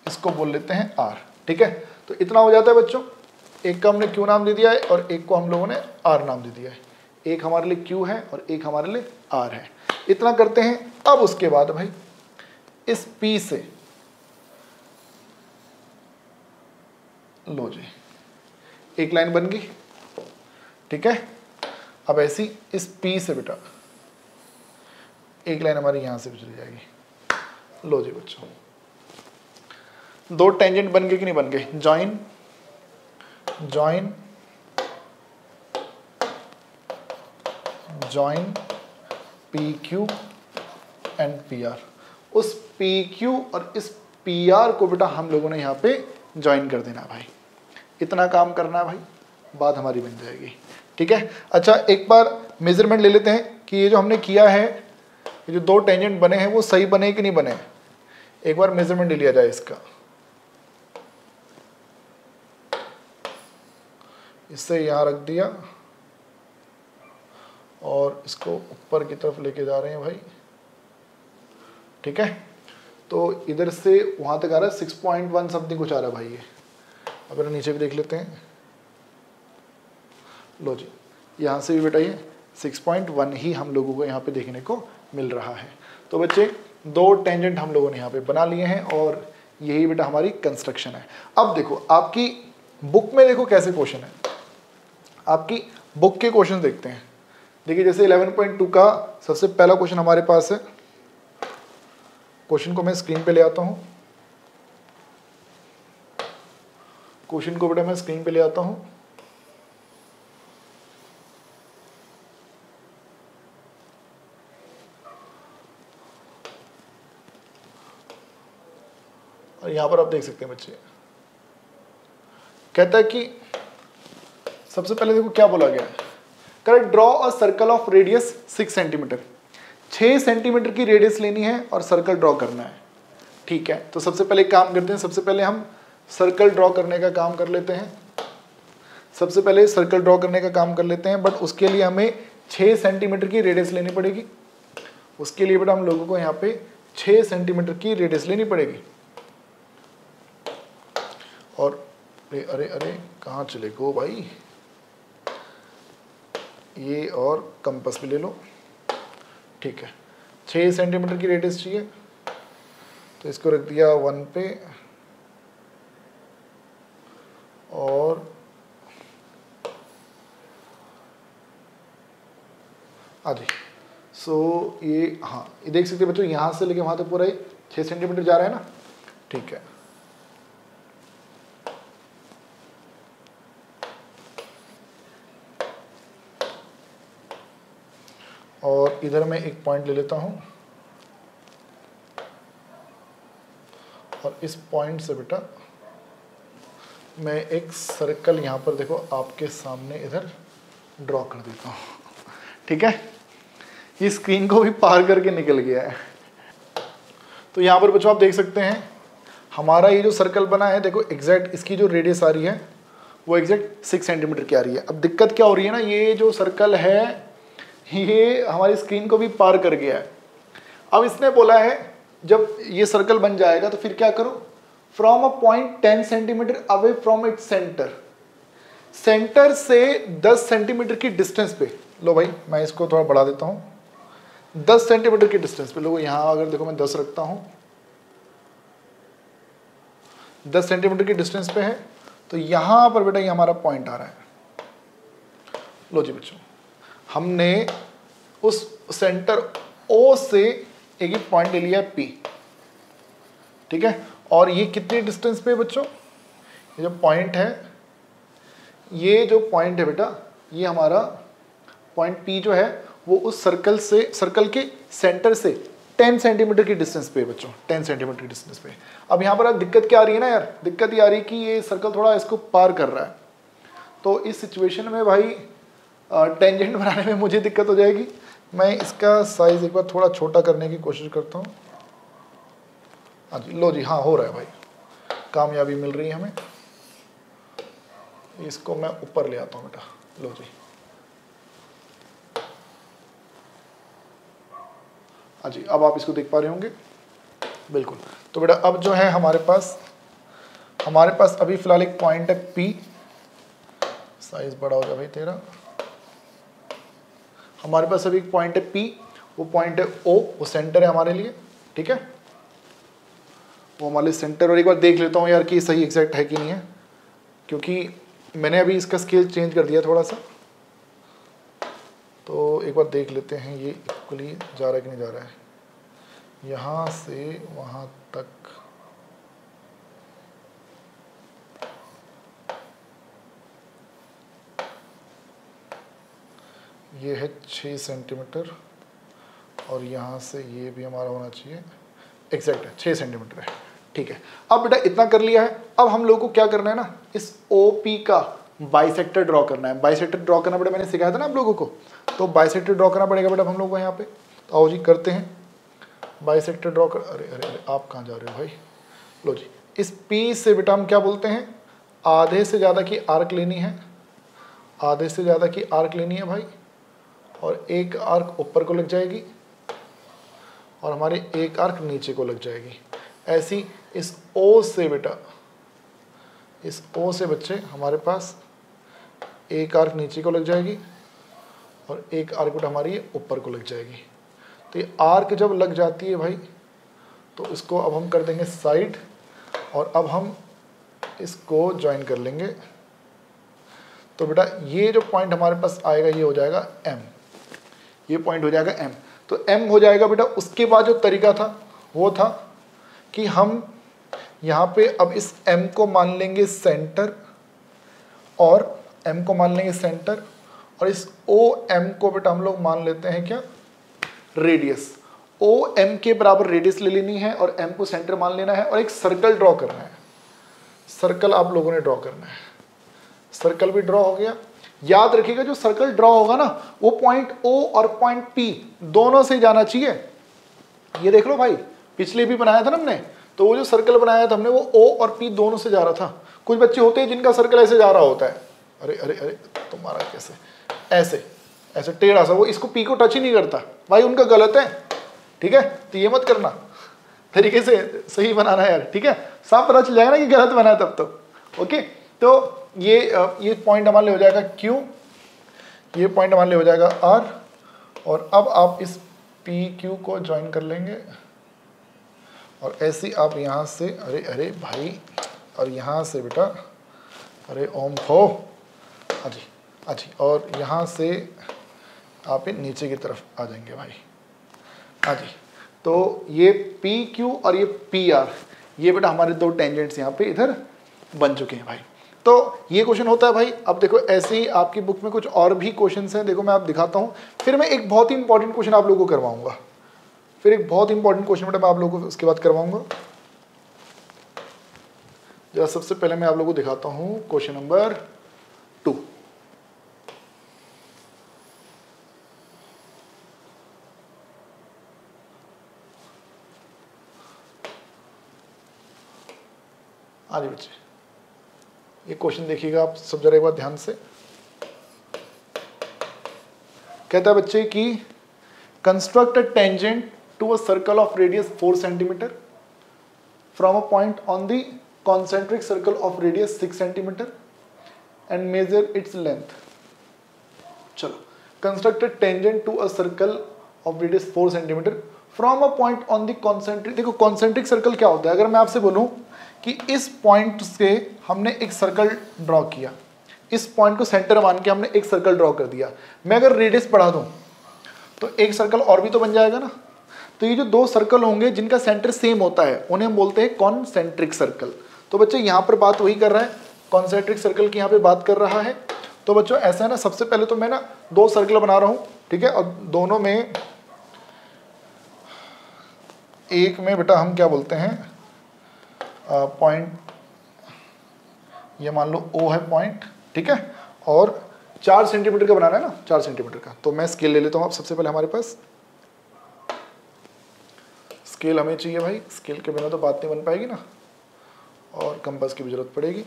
इसको बोल लेते हैं R, ठीक है। तो इतना हो जाता है बच्चों, एक का हमने Q नाम दे दिया है और एक को हम लोगों ने R नाम दे दिया है, एक हमारे लिए Q है और एक हमारे लिए R है, इतना करते हैं। अब उसके बाद भाई इस P से, लो जी एक लाइन बन गई, ठीक है। अब ऐसी इस P से बेटा एक लाइन हमारी यहां से भी चली जाएगी। लो जी बच्चों, दो टेंजेंट बन गए कि नहीं बन गए, join join join PQ and PR। उस PQ और इस PR को बेटा हम लोगों ने यहाँ पे ज्वाइन कर देना भाई, इतना काम करना है भाई, बात हमारी बन जाएगी, ठीक है। अच्छा एक बार मेजरमेंट ले लेते हैं कि ये जो हमने किया है, ये जो दो टेंजेंट बने हैं वो सही बने कि नहीं बने, एक बार मेजरमेंट ले लिया जाए इसका। इससे यहाँ रख दिया और इसको ऊपर की तरफ लेके जा रहे हैं भाई, ठीक है। तो इधर से वहाँ तक आ रहा है 6.1 समथिंग कुछ आ रहा है भाई ये। अब नीचे भी देख लेते हैं, लो जी यहाँ से भी बेटा ये 6.1 ही हम लोगों को यहाँ पे देखने को मिल रहा है। तो बच्चे दो टेंजेंट हम लोगों ने यहाँ पे बना लिए हैं और यही बेटा हमारी कंस्ट्रक्शन है। अब देखो आपकी बुक में देखो कैसे क्वेश्चन है, आपकी बुक के क्वेश्चन देखते हैं। देखिए जैसे 11.2 का सबसे पहला क्वेश्चन हमारे पास है, क्वेश्चन को मैं स्क्रीन पे ले आता हूँ, क्वेश्चन को बेटा मैं स्क्रीन पे ले आता हूँ। और यहां पर आप देख सकते हैं बच्चे, कहता है कि सबसे पहले देखो क्या बोला गया है, correct draw a circle of radius 6 centimetre, 6 centimetre की रेडियस लेनी है और सर्कल ड्रॉ करना है, ठीक है। तो सबसे पहले काम करते हैं, सबसे पहले हम सर्कल ड्रॉ करने का काम कर लेते हैं, सबसे पहले सर्कल ड्रॉ करने का काम कर लेते हैं, बट उसके लिए हमें 6 सेंटीमीटर की रेडियस लेनी पड़ेगी। उसके लिए बेटा हम लोगों को यहाँ पे 6 सेंटीमीटर की रेडियस लेनी पड़ेगी। और अरे अरे अरे कहाँ चले गो भाई, ये और कंपास भी ले लो, ठीक है। 6 सेंटीमीटर की रेडियस चाहिए, तो इसको रख दिया 1 पे और आधी। सो ये हाँ ये देख सकते हैं बच्चों, यहाँ से लेके वहाँ तक पूरा 6 सेंटीमीटर जा रहा है ना, ठीक है। और इधर मैं एक पॉइंट ले लेता हूँ और इस पॉइंट से बेटा मैं एक सर्कल यहाँ पर देखो आपके सामने इधर ड्रॉ कर देता हूँ, ठीक है। ये स्क्रीन को भी पार करके निकल गया है। तो यहाँ पर बच्चों आप देख सकते हैं हमारा ये जो सर्कल बना है, देखो एग्जैक्ट इसकी जो रेडियस आ रही है वो एग्जैक्ट 6 सेंटीमीटर की आ रही है। अब दिक्कत क्या हो रही है ना, ये जो सर्कल है ये हमारी स्क्रीन को भी पार कर गया है। अब इसने बोला है जब ये सर्कल बन जाएगा तो फिर क्या करो, from a point 10 centimetre away from its centre, centre से 10 सेंटीमीटर की डिस्टेंस पे, लो भाई मैं इसको थोड़ा बढ़ा देता हूँ, 10 सेंटीमीटर की डिस्टेंस पे, लोगों यहाँ अगर देखो मैं 10 रखता हूँ, 10 सेंटीमीटर की डिस्टेंस पे है, तो यहाँ पर बेटा ये हमारा पॉइंट आ रहा है। लो जी बच्चों, हमने उस सेंटर O से एक ही पॉइंट ले लिया P, ठीक है, और ये कितनी डिस्टेंस पे है बच्चों, ये जो पॉइंट है, ये जो पॉइंट है बेटा, ये हमारा पॉइंट P जो है वो उस सर्कल से, सर्कल के सेंटर से 10 सेंटीमीटर की डिस्टेंस पे है बच्चों, 10 सेंटीमीटर की डिस्टेंस पे। अब यहाँ पर अब दिक्कत क्या आ रही है ना यार, दिक्कत ये आ रही है कि ये सर्कल थोड़ा इसको पार कर रहा है, तो इस सिचुएशन में भाई टेंजेंट बनाने में मुझे दिक्कत हो जाएगी। मैं इसका साइज एक बार थोड़ा छोटा करने की कोशिश करता हूँ। हाँ जी, लो जी, हाँ हो रहा है भाई, कामयाबी मिल रही है हमें। इसको मैं ऊपर ले आता हूँ बेटा, लो जी, हाँ जी, अब आप इसको देख पा रहे होंगे, बिल्कुल। तो बेटा अब जो है हमारे पास अभी फिलहाल एक पॉइंट है P, साइज बड़ा हो जाए भाई तेरा, हमारे पास अभी एक पॉइंट है P, वो पॉइंट है O, वो सेंटर है हमारे लिए, ठीक है, वो हमारे सेंटर। और एक बार देख लेता हूँ यार कि सही एग्जैक्ट है कि नहीं है, क्योंकि मैंने अभी इसका स्केल चेंज कर दिया थोड़ा सा, तो एक बार देख लेते हैं ये इक्वली जा रहा है कि नहीं जा रहा है, यहाँ से वहाँ तक। ये है 6 सेंटीमीटर और यहाँ से ये भी हमारा होना चाहिए एग्जैक्ट है 6 सेंटीमीटर है, ठीक है। अब बेटा इतना कर लिया है, अब हम लोग को क्या करना है ना, इस OP का बाइसेक्टर ड्रॉ करना है। बाइसेक्टर ड्रॉ करना बेटा मैंने सिखाया था ना आप लोगों को, तो बाइसेक्टर ड्रॉ करना पड़ेगा बेटा हम लोग को यहाँ पे। तो आओ जी करते हैं बाइसेक्टर ड्रॉ कर। अरे अरे अरे आप कहाँ जा रहे हो भाई, लो जी, इस P से बेटा हम क्या बोलते हैं, आधे से ज़्यादा की आर्क लेनी है, आधे से ज़्यादा की आर्क लेनी है भाई, और एक आर्क ऊपर को लग जाएगी और हमारी एक आर्क नीचे को लग जाएगी। ऐसी इस O से बेटा, इस O से बच्चे हमारे पास एक आर्क नीचे को लग जाएगी और एक आर्क बेटा हमारी ऊपर को लग जाएगी। तो ये आर्क जब लग जाती है भाई, तो इसको अब हम कर देंगे साइड, और अब हम इसको ज्वाइन कर लेंगे। तो बेटा ये जो पॉइंट हमारे पास आएगा ये हो जाएगा M, ये पॉइंट हो जाएगा M। तो M हो जाएगा बेटा। उसके बाद जो तरीका था वो था कि हम यहाँ पे अब इस M को मान लेंगे सेंटर, और M को मान लेंगे सेंटर, और इस OM को बेटा हम लोग मान लेते हैं क्या, रेडियस। OM के बराबर रेडियस ले लेनी है और M को सेंटर मान लेना है, और एक सर्कल ड्रॉ करना है। सर्कल आप लोगों ने ड्रॉ करना है, सर्कल भी ड्रॉ हो गया। याद रखिएगा जो सर्कल ड्रॉ होगा ना वो पॉइंट O और पॉइंट P दोनों से जाना चाहिए। ये देख लो भाई, पिछले भी बनाया था ना हमने, तो वो जो सर्कल बनाया था हमने वो O और P दोनों से जा रहा था। कुछ बच्चे होते हैं जिनका सर्कल ऐसे जा रहा होता है, अरे अरे अरे तुम्हारा कैसे, ऐसे ऐसे टेढ़ा सा, वो इसको P को टच ही नहीं करता भाई, उनका गलत है, ठीक है। तो ये मत करना, तरीके से सही बनाना है यार, ठीक है। साफ पता चल जाएगा ना कि गलत बना है तब तो, ओके। तो ये पॉइंट हमारे लिए हो जाएगा Q, ये पॉइंट हमारे लिए हो जाएगा R, और अब आप इस PQ को ज्वाइन कर लेंगे, और ऐसे आप यहाँ से, अरे अरे भाई, और यहाँ से बेटा, अरे ओम हो, अजी अजी, और यहाँ से आप नीचे की तरफ आ जाएंगे भाई, हाँ जी। तो ये PQ और ये PR, ये बेटा हमारे दो टेंजेंट्स यहाँ पे इधर बन चुके हैं भाई। तो ये क्वेश्चन होता है भाई। अब देखो ऐसे ही आपकी बुक में कुछ और भी क्वेश्चंस हैं, देखो मैं आप दिखाता हूँ, फिर मैं एक बहुत ही इंपॉर्टेंट क्वेश्चन आप लोगों को करवाऊंगा, फिर एक बहुत इंपॉर्टेंट क्वेश्चन बेटा मैं आप लोगों को उसके बाद करवाऊंगा। जरा सबसे पहले मैं आप लोगों को दिखाता हूँ क्वेश्चन नंबर 2। हाँ जी बच्चे, ये क्वेश्चन देखिएगा आप सब जरा एक बार ध्यान से। कहता है बच्चे कि construct a tangent to a circle of radius 4 centimetre from a point on the concentric circle of radius 6 centimetre and measure its length. चलो, construct a tangent to a circle of radius 4 centimetre from a point on the concentric. देखो concentric circle क्या होता है, अगर मैं आपसे बोलूं कि इस पॉइंट से हमने एक सर्कल ड्रॉ किया, इस पॉइंट को सेंटर मान के हमने एक सर्कल ड्रॉ कर दिया, मैं अगर रेडियस बढ़ा दूं तो एक सर्कल और भी तो बन जाएगा ना। तो ये जो दो सर्कल होंगे जिनका सेंटर सेम होता है उन्हें हम बोलते हैं कॉन्सेंट्रिक सर्कल। तो बच्चे यहाँ पर बात वही कर रहा है, कॉन्सेंट्रिक सर्कल की यहाँ पे बात कर रहा है। तो बच्चों ऐसा है ना, सबसे पहले तो मैं ना दो सर्कल बना रहा हूँ, ठीक है, और दोनों में एक में बेटा हम क्या बोलते हैं पॉइंट, ये मान लो O है पॉइंट, ठीक है, और 4 सेंटीमीटर का बनाना है ना, 4 सेंटीमीटर का। तो मैं स्केल ले लेता हूँ। अब सबसे पहले हमारे पास स्केल हमें चाहिए भाई, स्केल के बिना तो बात नहीं बन पाएगी ना, और कंपास की भी जरूरत पड़ेगी।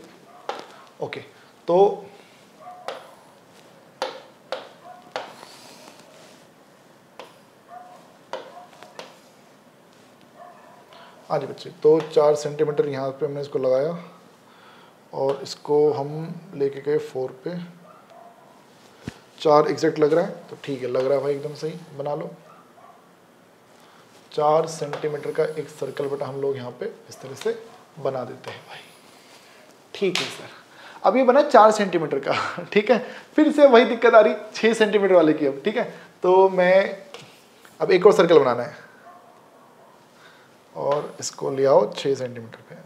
ओके, तो हाँ जी बच्चे, तो 4 सेंटीमीटर यहाँ पे हमने इसको लगाया और इसको हम लेके गए 4 पे। 4 एग्जैक्ट लग रहा है तो ठीक है, लग रहा है भाई एकदम सही, बना लो। 4 सेंटीमीटर का एक सर्कल बेटा हम लोग यहाँ पे इस तरह से बना देते हैं भाई। ठीक है सर, अब ये बना 4 सेंटीमीटर का, ठीक है। फिर से वही दिक्कत आ रही 6 सेंटीमीटर वाले की अब, ठीक है। तो मैं अब एक और सर्कल बनाना है और इसको ले आओ 6 सेंटीमीटर पे।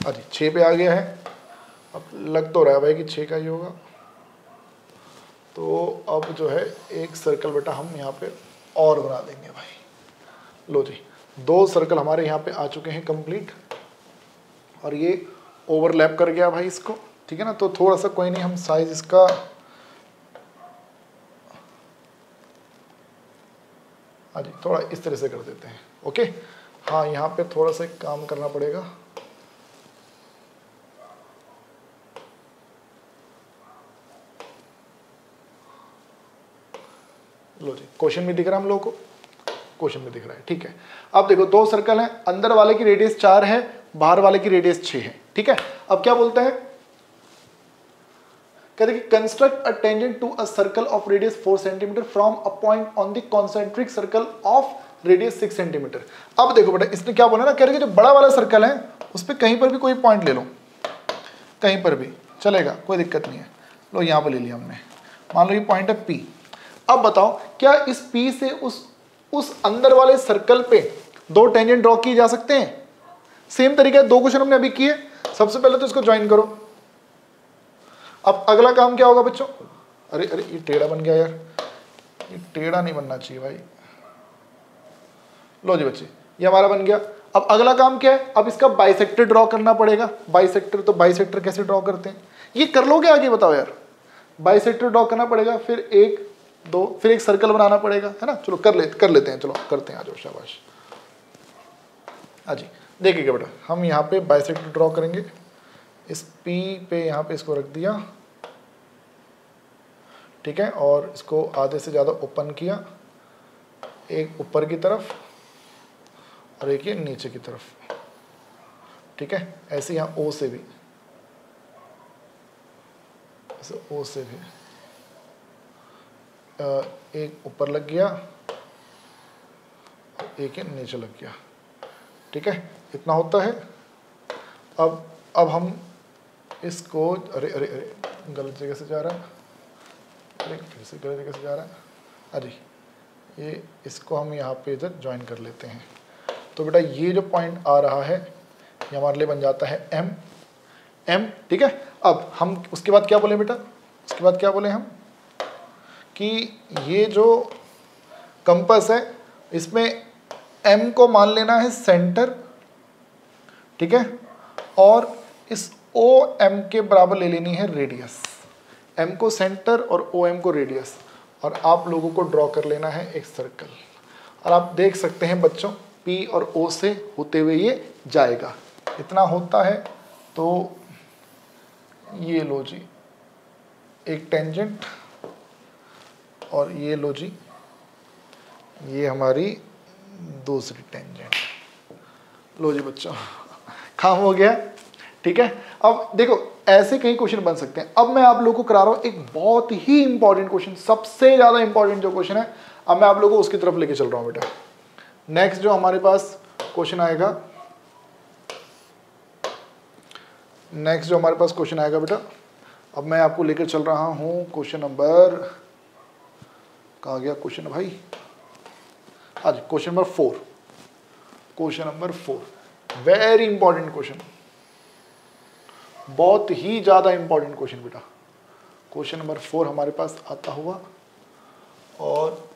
अरे 6 पे आ गया है, अब लग तो रहा है भाई कि 6 का ही होगा। तो अब जो है एक सर्कल बेटा हम यहाँ पे और बना देंगे भाई। लो जी, 2 सर्कल हमारे यहाँ पे आ चुके हैं कंप्लीट, और ये ओवरलैप कर गया भाई इसको, ठीक है ना। तो थोड़ा सा कोई नहीं, हम साइज इसका हाँ जी थोड़ा इस तरह से कर देते हैं। ओके, हाँ यहाँ पे थोड़ा सा काम करना पड़ेगा। लो जी, क्वेश्चन में दिख रहा है हम लोगों को, क्वेश्चन में दिख रहा है, ठीक है। अब देखो 2 सर्कल हैं, अंदर वाले की रेडियस 4 है, बाहर वाले की रेडियस 6 है, ठीक है। अब क्या बोलते हैं, कहते हैं कि construct a tangent to a circle of radius 4 centimetre from a point on the concentric circle of radius 6 centimetre. अब देखो बेटा इसने क्या बोला ना, कह रहे हैं जो बड़ा वाला सर्कल है उस पर कहीं पर भी कोई पॉइंट ले लो, कहीं पर भी चलेगा, कोई दिक्कत नहीं है। लो यहाँ पर ले लिया हमने, मान लो ये पॉइंट है P। अब बताओ क्या इस P से उस अंदर वाले सर्कल पे 2 टेंजेंट ड्रॉ किए जा सकते हैं? सेम तरीका है, 2 क्वेश्चन हमने अभी किए। सबसे पहले तो इसको ज्वाइन करो। अब अगला काम क्या होगा बच्चों, अरे अरे ये टेढ़ा बन गया यार, ये टेढ़ा नहीं बनना चाहिए भाई। लो जी बच्चे, ये हमारा बन गया। अब अगला काम क्या है, अब इसका बाइसेक्टर ड्रॉ करना पड़ेगा। बाइसेक्टर, तो बाइसेक्टर कैसे ड्रॉ करते हैं, ये कर लोगे आगे, बताओ यार। बाइसेक्टर ड्रॉ करना पड़ेगा, फिर 1 2, फिर एक सर्कल बनाना पड़ेगा, है ना। चलो कर लेते हैं, चलो करते हैं, आ जाओ, शाबाश। हाँ जी, देखिएगा बेटा, हम यहाँ पे बाइसेक्टर ड्रॉ करेंगे। इस P पे यहाँ पे इसको रख दिया, ठीक है, और इसको आधे से ज़्यादा ओपन किया, एक ऊपर की तरफ और एक ये नीचे की तरफ, ठीक है। ऐसे यहाँ O से भी, ऐसे O से भी एक ऊपर लग गया, एक नीचे लग गया, ठीक है, इतना होता है। अब हम इसको, अरे अरे अरे गलत जगह से जा रहा है, अरे फिर से गलत जगह से जा रहा है, अरे ये इसको हम यहाँ पे इधर ज्वाइन कर लेते हैं। तो बेटा ये जो पॉइंट आ रहा है ये हमारे लिए बन जाता है M, ठीक है। अब हम उसके बाद क्या बोले बेटा, उसके बाद क्या बोले हम कि ये जो कंपास है इसमें M को मान लेना है सेंटर, ठीक है, और इस OM के बराबर ले लेनी है रेडियस। M को सेंटर और OM को रेडियस, और आप लोगों को ड्रॉ कर लेना है एक सर्कल। और आप देख सकते हैं बच्चों P और O से होते हुए ये जाएगा, इतना होता है तो ये लो जी एक टेंजेंट, और ये लो जी ये हमारी दूसरी टेंजेंट। लो जी बच्चों काम हो गया, ठीक है। अब देखो ऐसे कई क्वेश्चन बन सकते हैं। अब मैं आप लोगों को करा रहा हूं एक बहुत ही इंपॉर्टेंट क्वेश्चन, सबसे ज्यादा इंपॉर्टेंट जो क्वेश्चन है, अब मैं आप लोगों को उसकी तरफ लेके चल रहा हूं बेटा। नेक्स्ट जो हमारे पास क्वेश्चन आएगा, बेटा, अब मैं आपको लेकर चल रहा हूं क्वेश्चन नंबर, कहाँ गया क्वेश्चन भाई, आज question number 4। Question number 4 very important question, बहुत ही ज्यादा इंपॉर्टेंट क्वेश्चन बेटा। क्वेश्चन नंबर 4 हमारे पास आता हुआ, और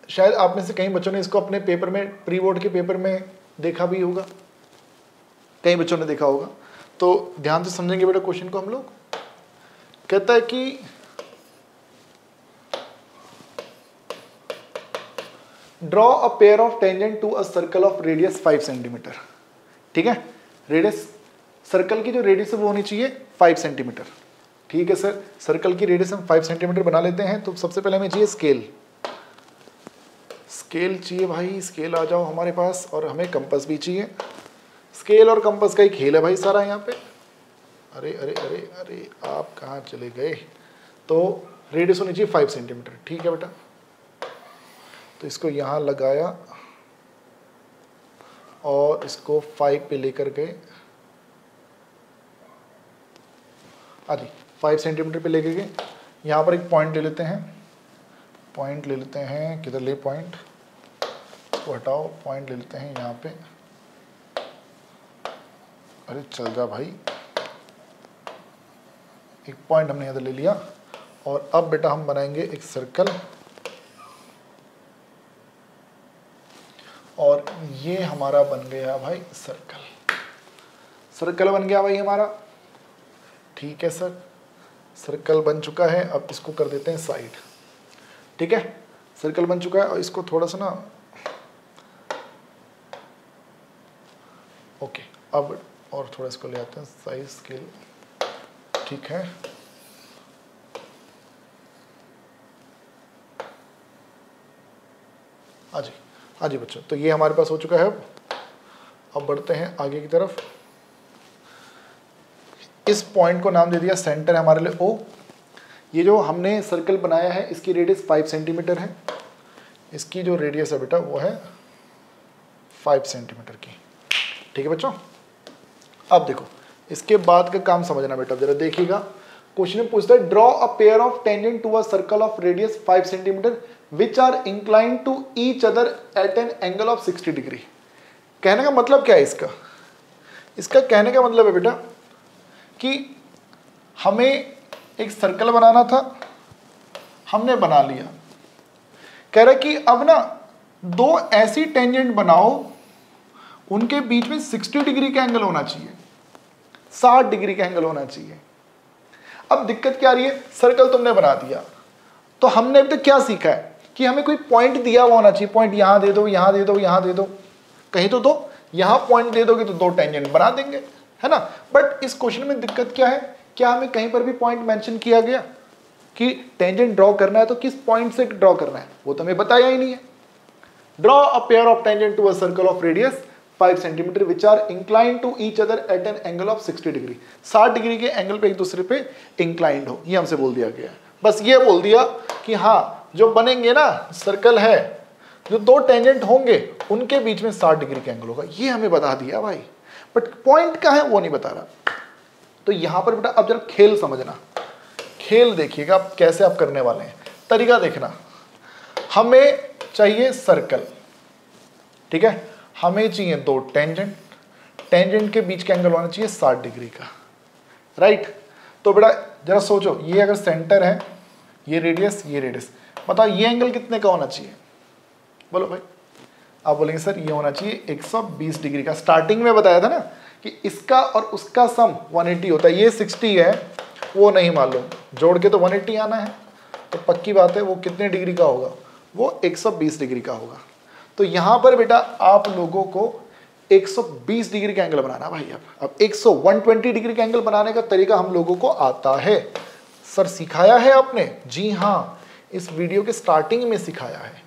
शायद आप में से कई बच्चों ने इसको अपने पेपर में, प्री बोर्ड के पेपर में देखा भी होगा, कई बच्चों ने देखा होगा। तो ध्यान से समझेंगे बेटा क्वेश्चन को हम लोग। कहता है कि draw a pair of tangent to a circle of radius 5 centimetre. ठीक है, रेडियस, सर्कल की जो रेडियस है वो होनी चाहिए 5 सेंटीमीटर। ठीक है सर, सर्कल की रेडियस हम 5 सेंटीमीटर बना लेते हैं। तो सबसे पहले हमें चाहिए स्केल, स्केल चाहिए भाई, स्केल आ जाओ हमारे पास, और हमें कंपास भी चाहिए। स्केल और कंपास का ही खेल है भाई सारा यहाँ पे। अरे अरे अरे अरे आप कहाँ चले गए। तो रेडियस होनी चाहिए 5 सेंटीमीटर। ठीक है बेटा, तो इसको यहाँ लगाया और इसको 5 पे लेकर गए। आदि 5 सेंटीमीटर पे लेके गए। यहाँ पर एक पॉइंट ले लेते हैं, पॉइंट ले लेते हैं, किधर ले पॉइंट, इसको हटाओ, पॉइंट ले लेते हैं यहाँ पे। अरे चल जा भाई, एक पॉइंट हमने इधर ले लिया, और अब बेटा हम बनाएंगे एक सर्कल, और ये हमारा बन गया भाई सर्कल। सर्कल बन गया भाई हमारा। ठीक है सर, सर्कल बन चुका है। अब इसको कर देते हैं साइड। ठीक है, सर्कल बन चुका है, और इसको थोड़ा सा ना, ओके, अब और थोड़ा इसको ले आते हैं साइज स्केल। ठीक है, हाँ जी बच्चों, तो ये हमारे पास हो चुका है। अब बढ़ते हैं आगे की तरफ। इस पॉइंट को नाम दे दिया, सेंटर है हमारे लिए O। ये जो हमने सर्कल बनाया है इसकी रेडियस 5 सेंटीमीटर है। इसकी जो रेडियस है बेटा वो है 5 सेंटीमीटर की। ठीक है बच्चों, अब देखो इसके बाद का काम समझना बेटा, जरा देखिएगा। क्वेश्चन में पूछता है draw a pair of tangent to a circle of radius 5 centimetre which are inclined to each other at an angle of 60 degree. कहने का मतलब क्या है इसका? इसका कहने का मतलब है बेटा कि हमें एक सर्कल बनाना था, हमने बना लिया। कह रहा कि अब ना दो ऐसी टेंजेंट बनाओ, उनके बीच में 60 डिग्री का एंगल होना चाहिए, 60 डिग्री का एंगल होना चाहिए। अब दिक्कत क्या आ रही है, सर्कल तुमने बना दिया, तो हमने अभी तक क्या सीखा है कि हमें कोई पॉइंट दिया हुआ होना चाहिए। पॉइंट यहां दे दो, यहां दे दो, यहां दे दो, कहीं तो दो, यहां पॉइंट दे दोगे तो दो टेंजेंट बना देंगे, है ना। बट इस क्वेश्चन में दिक्कत क्या है, क्या हमें कहीं पर भी पॉइंट मेंशन किया गया कि टेंजेंट ड्रॉ करना है तो किस पॉइंट से ड्रॉ करना है, वो तो हमें बताया ही नहीं है। Draw a pair of tangent to a circle of radius 5 centimetre which are inclined to each other at an angle of 60 degree. 60 degree के एंगल पे एक दूसरे पे इंक्लाइंड हो, ये हमसे बोल दिया गया है। बस ये बोल दिया कि हाँ जो बनेंगे ना, सर्कल है, जो दो टेंजेंट होंगे उनके बीच में 60 डिग्री का एंगल होगा, ये हमें बता दिया भाई। बट पॉइंट कहाँ है वो नहीं बता रहा। तो यहां पर बेटा अब जरा खेल समझना, खेल देखिएगा आप कैसे आप करने वाले हैं, तरीका देखना। हमें चाहिए सर्कल, ठीक है, हमें चाहिए दो टेंजेंट, टेंजेंट के बीच का एंगल होना चाहिए 60 डिग्री का, राइट। तो बेटा जरा सोचो, ये अगर सेंटर है, ये रेडियस, ये रेडियस, बताओ ये एंगल कितने का होना चाहिए, बोलो भाई। आप बोलेंगे सर ये होना चाहिए 120 डिग्री का। स्टार्टिंग में बताया था ना कि इसका और उसका सम 180 होता है, ये 60 है, वो नहीं मालूम, जोड़ के तो 180 आना है, तो पक्की बात है वो कितने डिग्री का होगा, वो 120 डिग्री का होगा। तो यहाँ पर बेटा आप लोगों को 120 डिग्री का एंगल बनाना भाई। अब 120 डिग्री का एंगल बनाने का तरीका हम लोगों को आता है। सर सिखाया है आपने? जी हाँ, इस वीडियो के स्टार्टिंग में सिखाया है।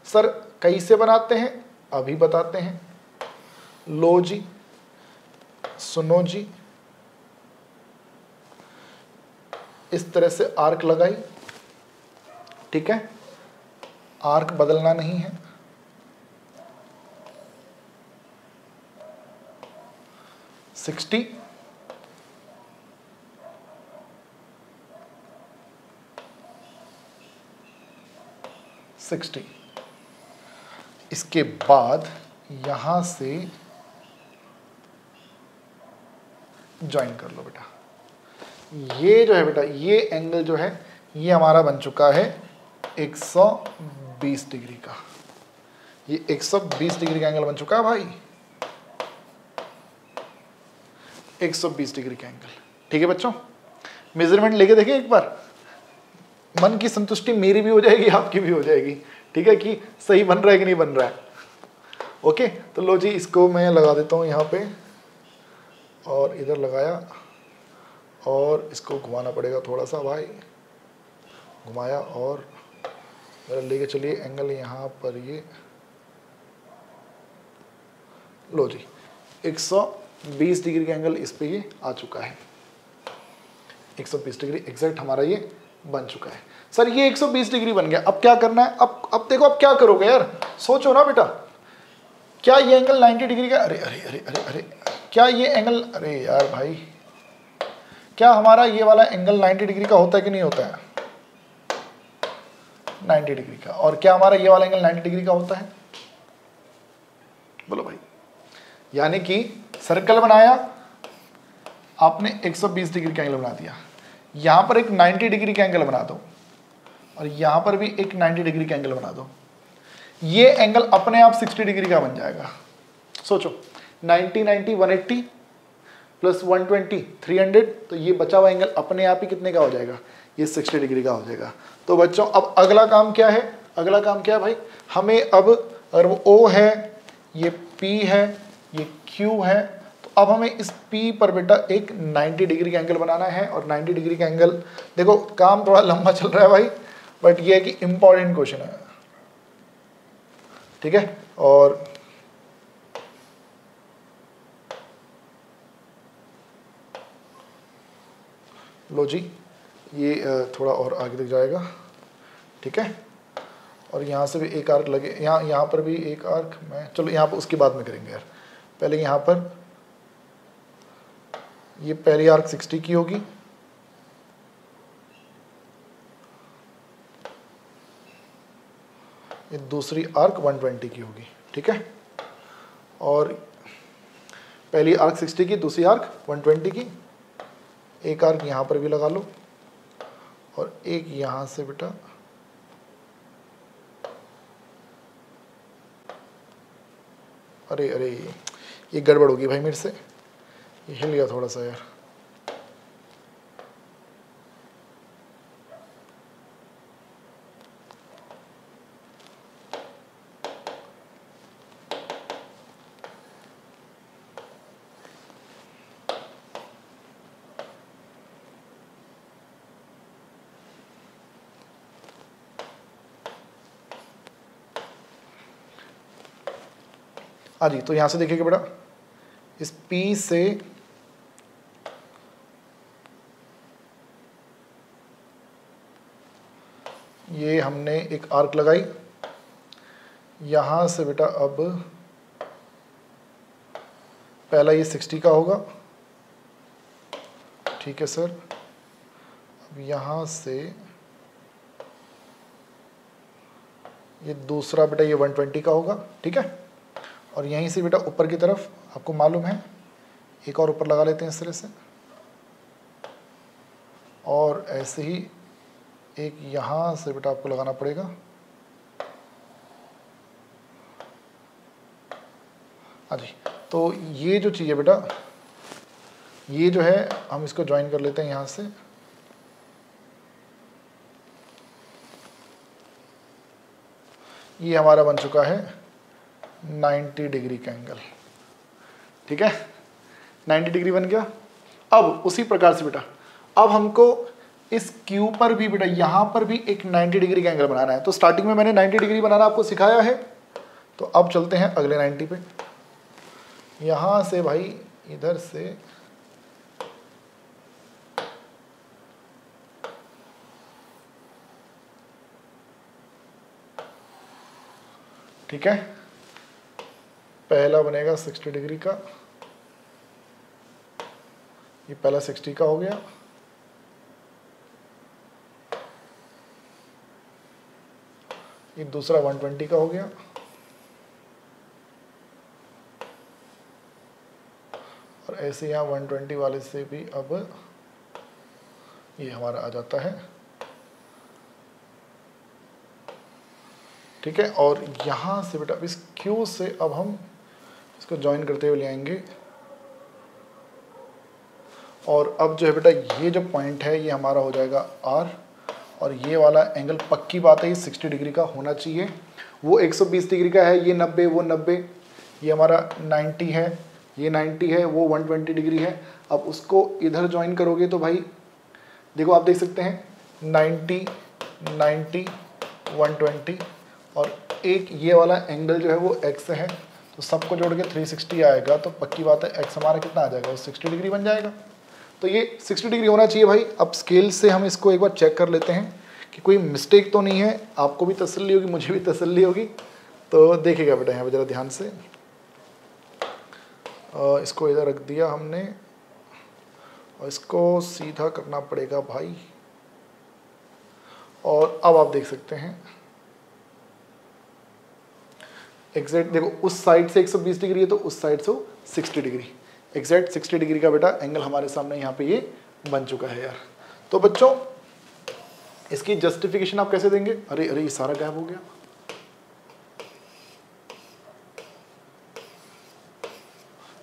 सर कैसे बनाते हैं अभी बताते हैं। लो जी, सुनो जी, इस तरह से आर्क लगाई, ठीक है, आर्क बदलना नहीं है। सिक्सटी, 60। इसके बाद यहां से ज्वाइन कर लो बेटा। ये जो है बेटा, ये एंगल जो है ये हमारा बन चुका है 120 डिग्री का। ये 120 डिग्री का एंगल बन चुका है भाई, 120 डिग्री का एंगल। ठीक है बच्चों, मेजरमेंट लेके देखें एक बार, मन की संतुष्टि मेरी भी हो जाएगी, आपकी भी हो जाएगी। ठीक है, कि सही बन रहा है कि नहीं बन रहा है। ओके, तो लो जी, इसको मैं लगा देता हूँ यहाँ पे, और इधर लगाया, और इसको घुमाना पड़ेगा थोड़ा सा भाई। घुमाया और मेरा लेके चलिए एंगल यहाँ पर, ये लो जी 120 डिग्री का एंगल इस पे ये आ चुका है। 120 डिग्री एग्जैक्ट हमारा ये बन चुका है। सर ये 120 डिग्री बन गया, अब क्या करना है? अब देखो, अब क्या करोगे यार, सोचो ना बेटा। क्या ये एंगल 90 डिग्री का, अरे अरे अरे अरे अरे, क्या ये एंगल, अरे यार भाई, क्या हमारा ये वाला एंगल 90 डिग्री का होता है कि नहीं होता है? 90 डिग्री का। और क्या हमारा ये वाला एंगल 90 डिग्री का होता है? बोलो भाई। यानी कि सर्कल बनाया आपने, 120 डिग्री का एंगल बना दिया, यहां पर एक 90 डिग्री का एंगल बना दो, और यहां पर भी एक 90 डिग्री का एंगल बना दो। ये एंगल अपने आप 60 डिग्री का बन जाएगा। सोचो, 90 90 180 प्लस 120 300, तो ये बचा हुआ एंगल अपने आप ही कितने का हो जाएगा? ये 60 डिग्री का हो जाएगा। तो बच्चों अब अगला काम क्या है? अगला काम क्या है भाई? हमें अब, अगर वो O है, ये P है, ये Q है, तो अब हमें इस P पर बेटा एक 90 डिग्री का एंगल बनाना है। और 90 डिग्री का एंगल, देखो काम थोड़ा लंबा चल रहा है भाई, बट ये है कि इंपॉर्टेंट क्वेश्चन है। ठीक है, और लो जी, ये थोड़ा और आगे तक जाएगा। ठीक है, और यहाँ से भी एक आर्क लगे, यहाँ पर भी एक आर्क, मैं चलो यहाँ पर उसके बाद में करेंगे यार। पहले यहाँ पर ये पहली आर्क 60 की होगी, ये दूसरी आर्क 120 की होगी। ठीक है, और पहली आर्क 60 की, दूसरी आर्क 120 की। एक आर्क यहाँ पर भी लगा लो, और एक यहाँ से बेटा, अरे अरे ये गड़बड़ होगी भाई मेरे से, ये हिल गया थोड़ा सा यार। हाँ जी, तो यहाँ से देखिएगा बेटा, इस P से ये हमने एक आर्क लगाई, यहाँ से बेटा अब पहला ये 60 का होगा। ठीक है सर, अब यहाँ से ये दूसरा बेटा ये 120 का होगा। ठीक है, और यहीं से बेटा ऊपर की तरफ आपको मालूम है, एक और ऊपर लगा लेते हैं इस तरह से, और ऐसे ही एक यहाँ से बेटा आपको लगाना पड़ेगा। हाँ जी, तो ये जो चीज़ है बेटा, ये जो है हम इसको ज्वाइन कर लेते हैं यहाँ से। ये हमारा बन चुका है 90 डिग्री का एंगल। ठीक है, 90 डिग्री बन गया। अब उसी प्रकार से बेटा अब हमको इस Q पर भी बेटा यहाँ पर भी एक 90 डिग्री का एंगल बनाना है। तो स्टार्टिंग में मैंने 90 डिग्री बनाना आपको सिखाया है, तो अब चलते हैं अगले 90 पे। यहाँ से भाई इधर से ठीक है, पहला बनेगा 60 डिग्री का, ये पहला 60 का हो गया। ये दूसरा 120 का हो गया, और ऐसे यहाँ 120 वाले से भी अब ये हमारा आ जाता है, ठीक है। और यहाँ से बेटा इस Q से अब हम इसको ज्वाइन करते हुए ले आएंगे, और अब जो है बेटा ये जो पॉइंट है ये हमारा हो जाएगा R, और ये वाला एंगल पक्की बात है ये 60 डिग्री का होना चाहिए। वो 120 डिग्री का है, ये 90, वो 90, ये हमारा 90 है, ये 90 है, वो 120 डिग्री है। अब उसको इधर ज्वाइन करोगे तो भाई देखो आप देख सकते हैं 90, 90, 120, और एक ये वाला एंगल जो है वो x है, तो सबको जोड़ के 360 आएगा। तो पक्की बात है x हमारा कितना आ जाएगा, वो 60 डिग्री बन जाएगा। तो ये 60 डिग्री होना चाहिए भाई। अब स्केल से हम इसको एक बार चेक कर लेते हैं कि कोई मिस्टेक तो नहीं है, आपको भी तसल्ली होगी, मुझे भी तसल्ली होगी। तो देखिएगा बेटा यहाँ पे ज़रा ध्यान से, इसको इधर रख दिया हमने, और इसको सीधा करना पड़ेगा भाई। और अब आप देख सकते हैं एग्जैक्ट, देखो उस साइड से 120 डिग्री है तो उस साइड से 60 डिग्री, एग्जैक्ट 60 डिग्री का बेटा एंगल हमारे सामने यहाँ पे ये बन चुका है यार। तो बच्चों इसकी जस्टिफिकेशन आप कैसे देंगे? अरे अरे ये सारा गायब हो गया।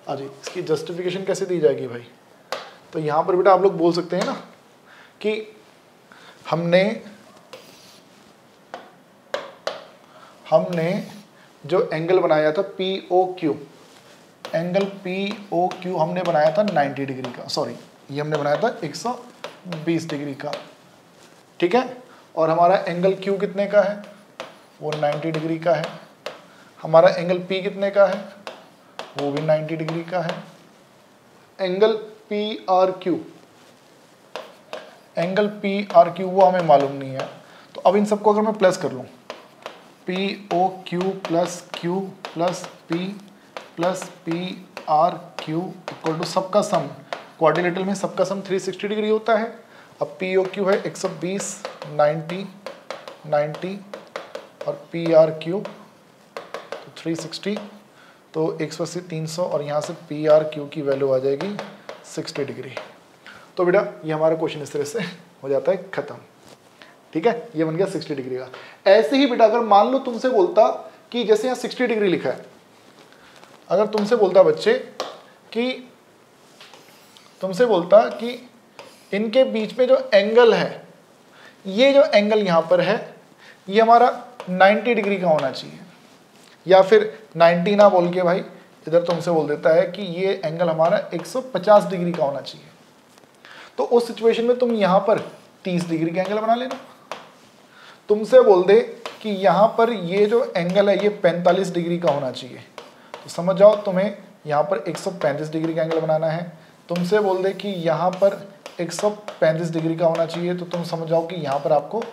अरे इसकी जस्टिफिकेशन कैसे दी जाएगी भाई? तो यहाँ पर बेटा आप लोग बोल सकते हैं ना कि हमने जो एंगल बनाया था POQ, एंगल POQ हमने बनाया था 90 डिग्री का, सॉरी ये हमने बनाया था 120 डिग्री का, ठीक है। और हमारा एंगल Q कितने का है, वो 90 डिग्री का है। हमारा एंगल P कितने का है, वो भी 90 डिग्री का है। एंगल PRQ, एंगल PRQ वो हमें मालूम नहीं है। तो अब इन सबको अगर मैं प्लस कर लूँ, POQ plus Q plus P plus PRQ equal to सबका सम, क्वाड्रिलेटरल में सबका सम 360 डिग्री होता है। अब POQ है 120, 90, 90 और PRQ तो 360, तो 180, 300, और यहाँ से PRQ की वैल्यू आ जाएगी 60 डिग्री। तो बेटा ये हमारा क्वेश्चन इस तरह से हो जाता है खत्म, ठीक है। ये बन गया 60 डिग्री का। ऐसे ही बेटा अगर मान लो तुमसे बोलता कि जैसे यहाँ 60 डिग्री लिखा है, अगर तुमसे बोलता बच्चे कि इनके बीच में जो एंगल है, ये जो एंगल यहाँ पर है ये हमारा 90 डिग्री का होना चाहिए, या फिर 90 ना बोल के भाई इधर तुमसे बोल देता है कि ये एंगल हमारा 150 डिग्री का होना चाहिए। तो उस सिचुएशन में तुम यहाँ पर 30 डिग्री का एंगल बना लेना। तुमसे बोल दे कि यहाँ पर ये जो एंगल है ये 45 डिग्री का होना चाहिए, तो समझ जाओ तुम्हें यहाँ पर 135 डिग्री का एंगल बनाना है। तुमसे बोल दे कि यहाँ पर 135 डिग्री का होना चाहिए, तो तुम समझ जाओ कि यहाँ पर आपको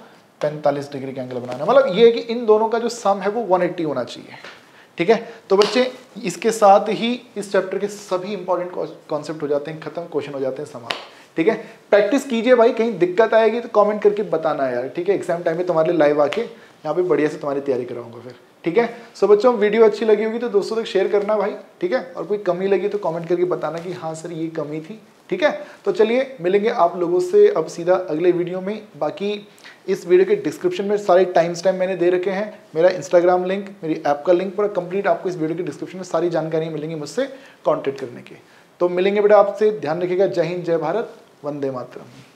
45 डिग्री का एंगल बनाना है। मतलब ये है कि इन दोनों का जो सम है वो 180 होना चाहिए, ठीक है। तो बच्चे इसके साथ ही इस चैप्टर के सभी इंपॉर्टेंट कॉन्सेप्ट हो जाते हैं खत्म, क्वेश्चन हो जाते हैं समाप्त, ठीक है। प्रैक्टिस कीजिए भाई, कहीं दिक्कत आएगी तो कमेंट करके बताना यार, ठीक है। एग्जाम टाइम में तुम्हारे लिए लाइव आके यहाँ पे बढ़िया से तुम्हारी तैयारी कराऊंगा फिर, ठीक है। सो बच्चों वीडियो अच्छी लगी होगी तो दोस्तों तक शेयर करना भाई, ठीक है। और कोई कमी लगी तो कमेंट करके बताना कि हाँ सर ये कमी थी, ठीक है। तो चलिए मिलेंगे आप लोगों से अब सीधा अगले वीडियो में। बाकी इस वीडियो के डिस्क्रिप्शन में सारे टाइम स्टैम्प मैंने दे रखे हैं, मेरा इंस्टाग्राम लिंक, मेरी ऐप का लिंक, पूरा कंप्लीट आपको इस वीडियो के डिस्क्रिप्शन में सारी जानकारी मिलेंगी मुझसे कॉन्टेक्ट करने के। तो मिलेंगे बेटा आपसे, ध्यान रखिएगा। जय हिंद, जय भारत, वंदे मातरम।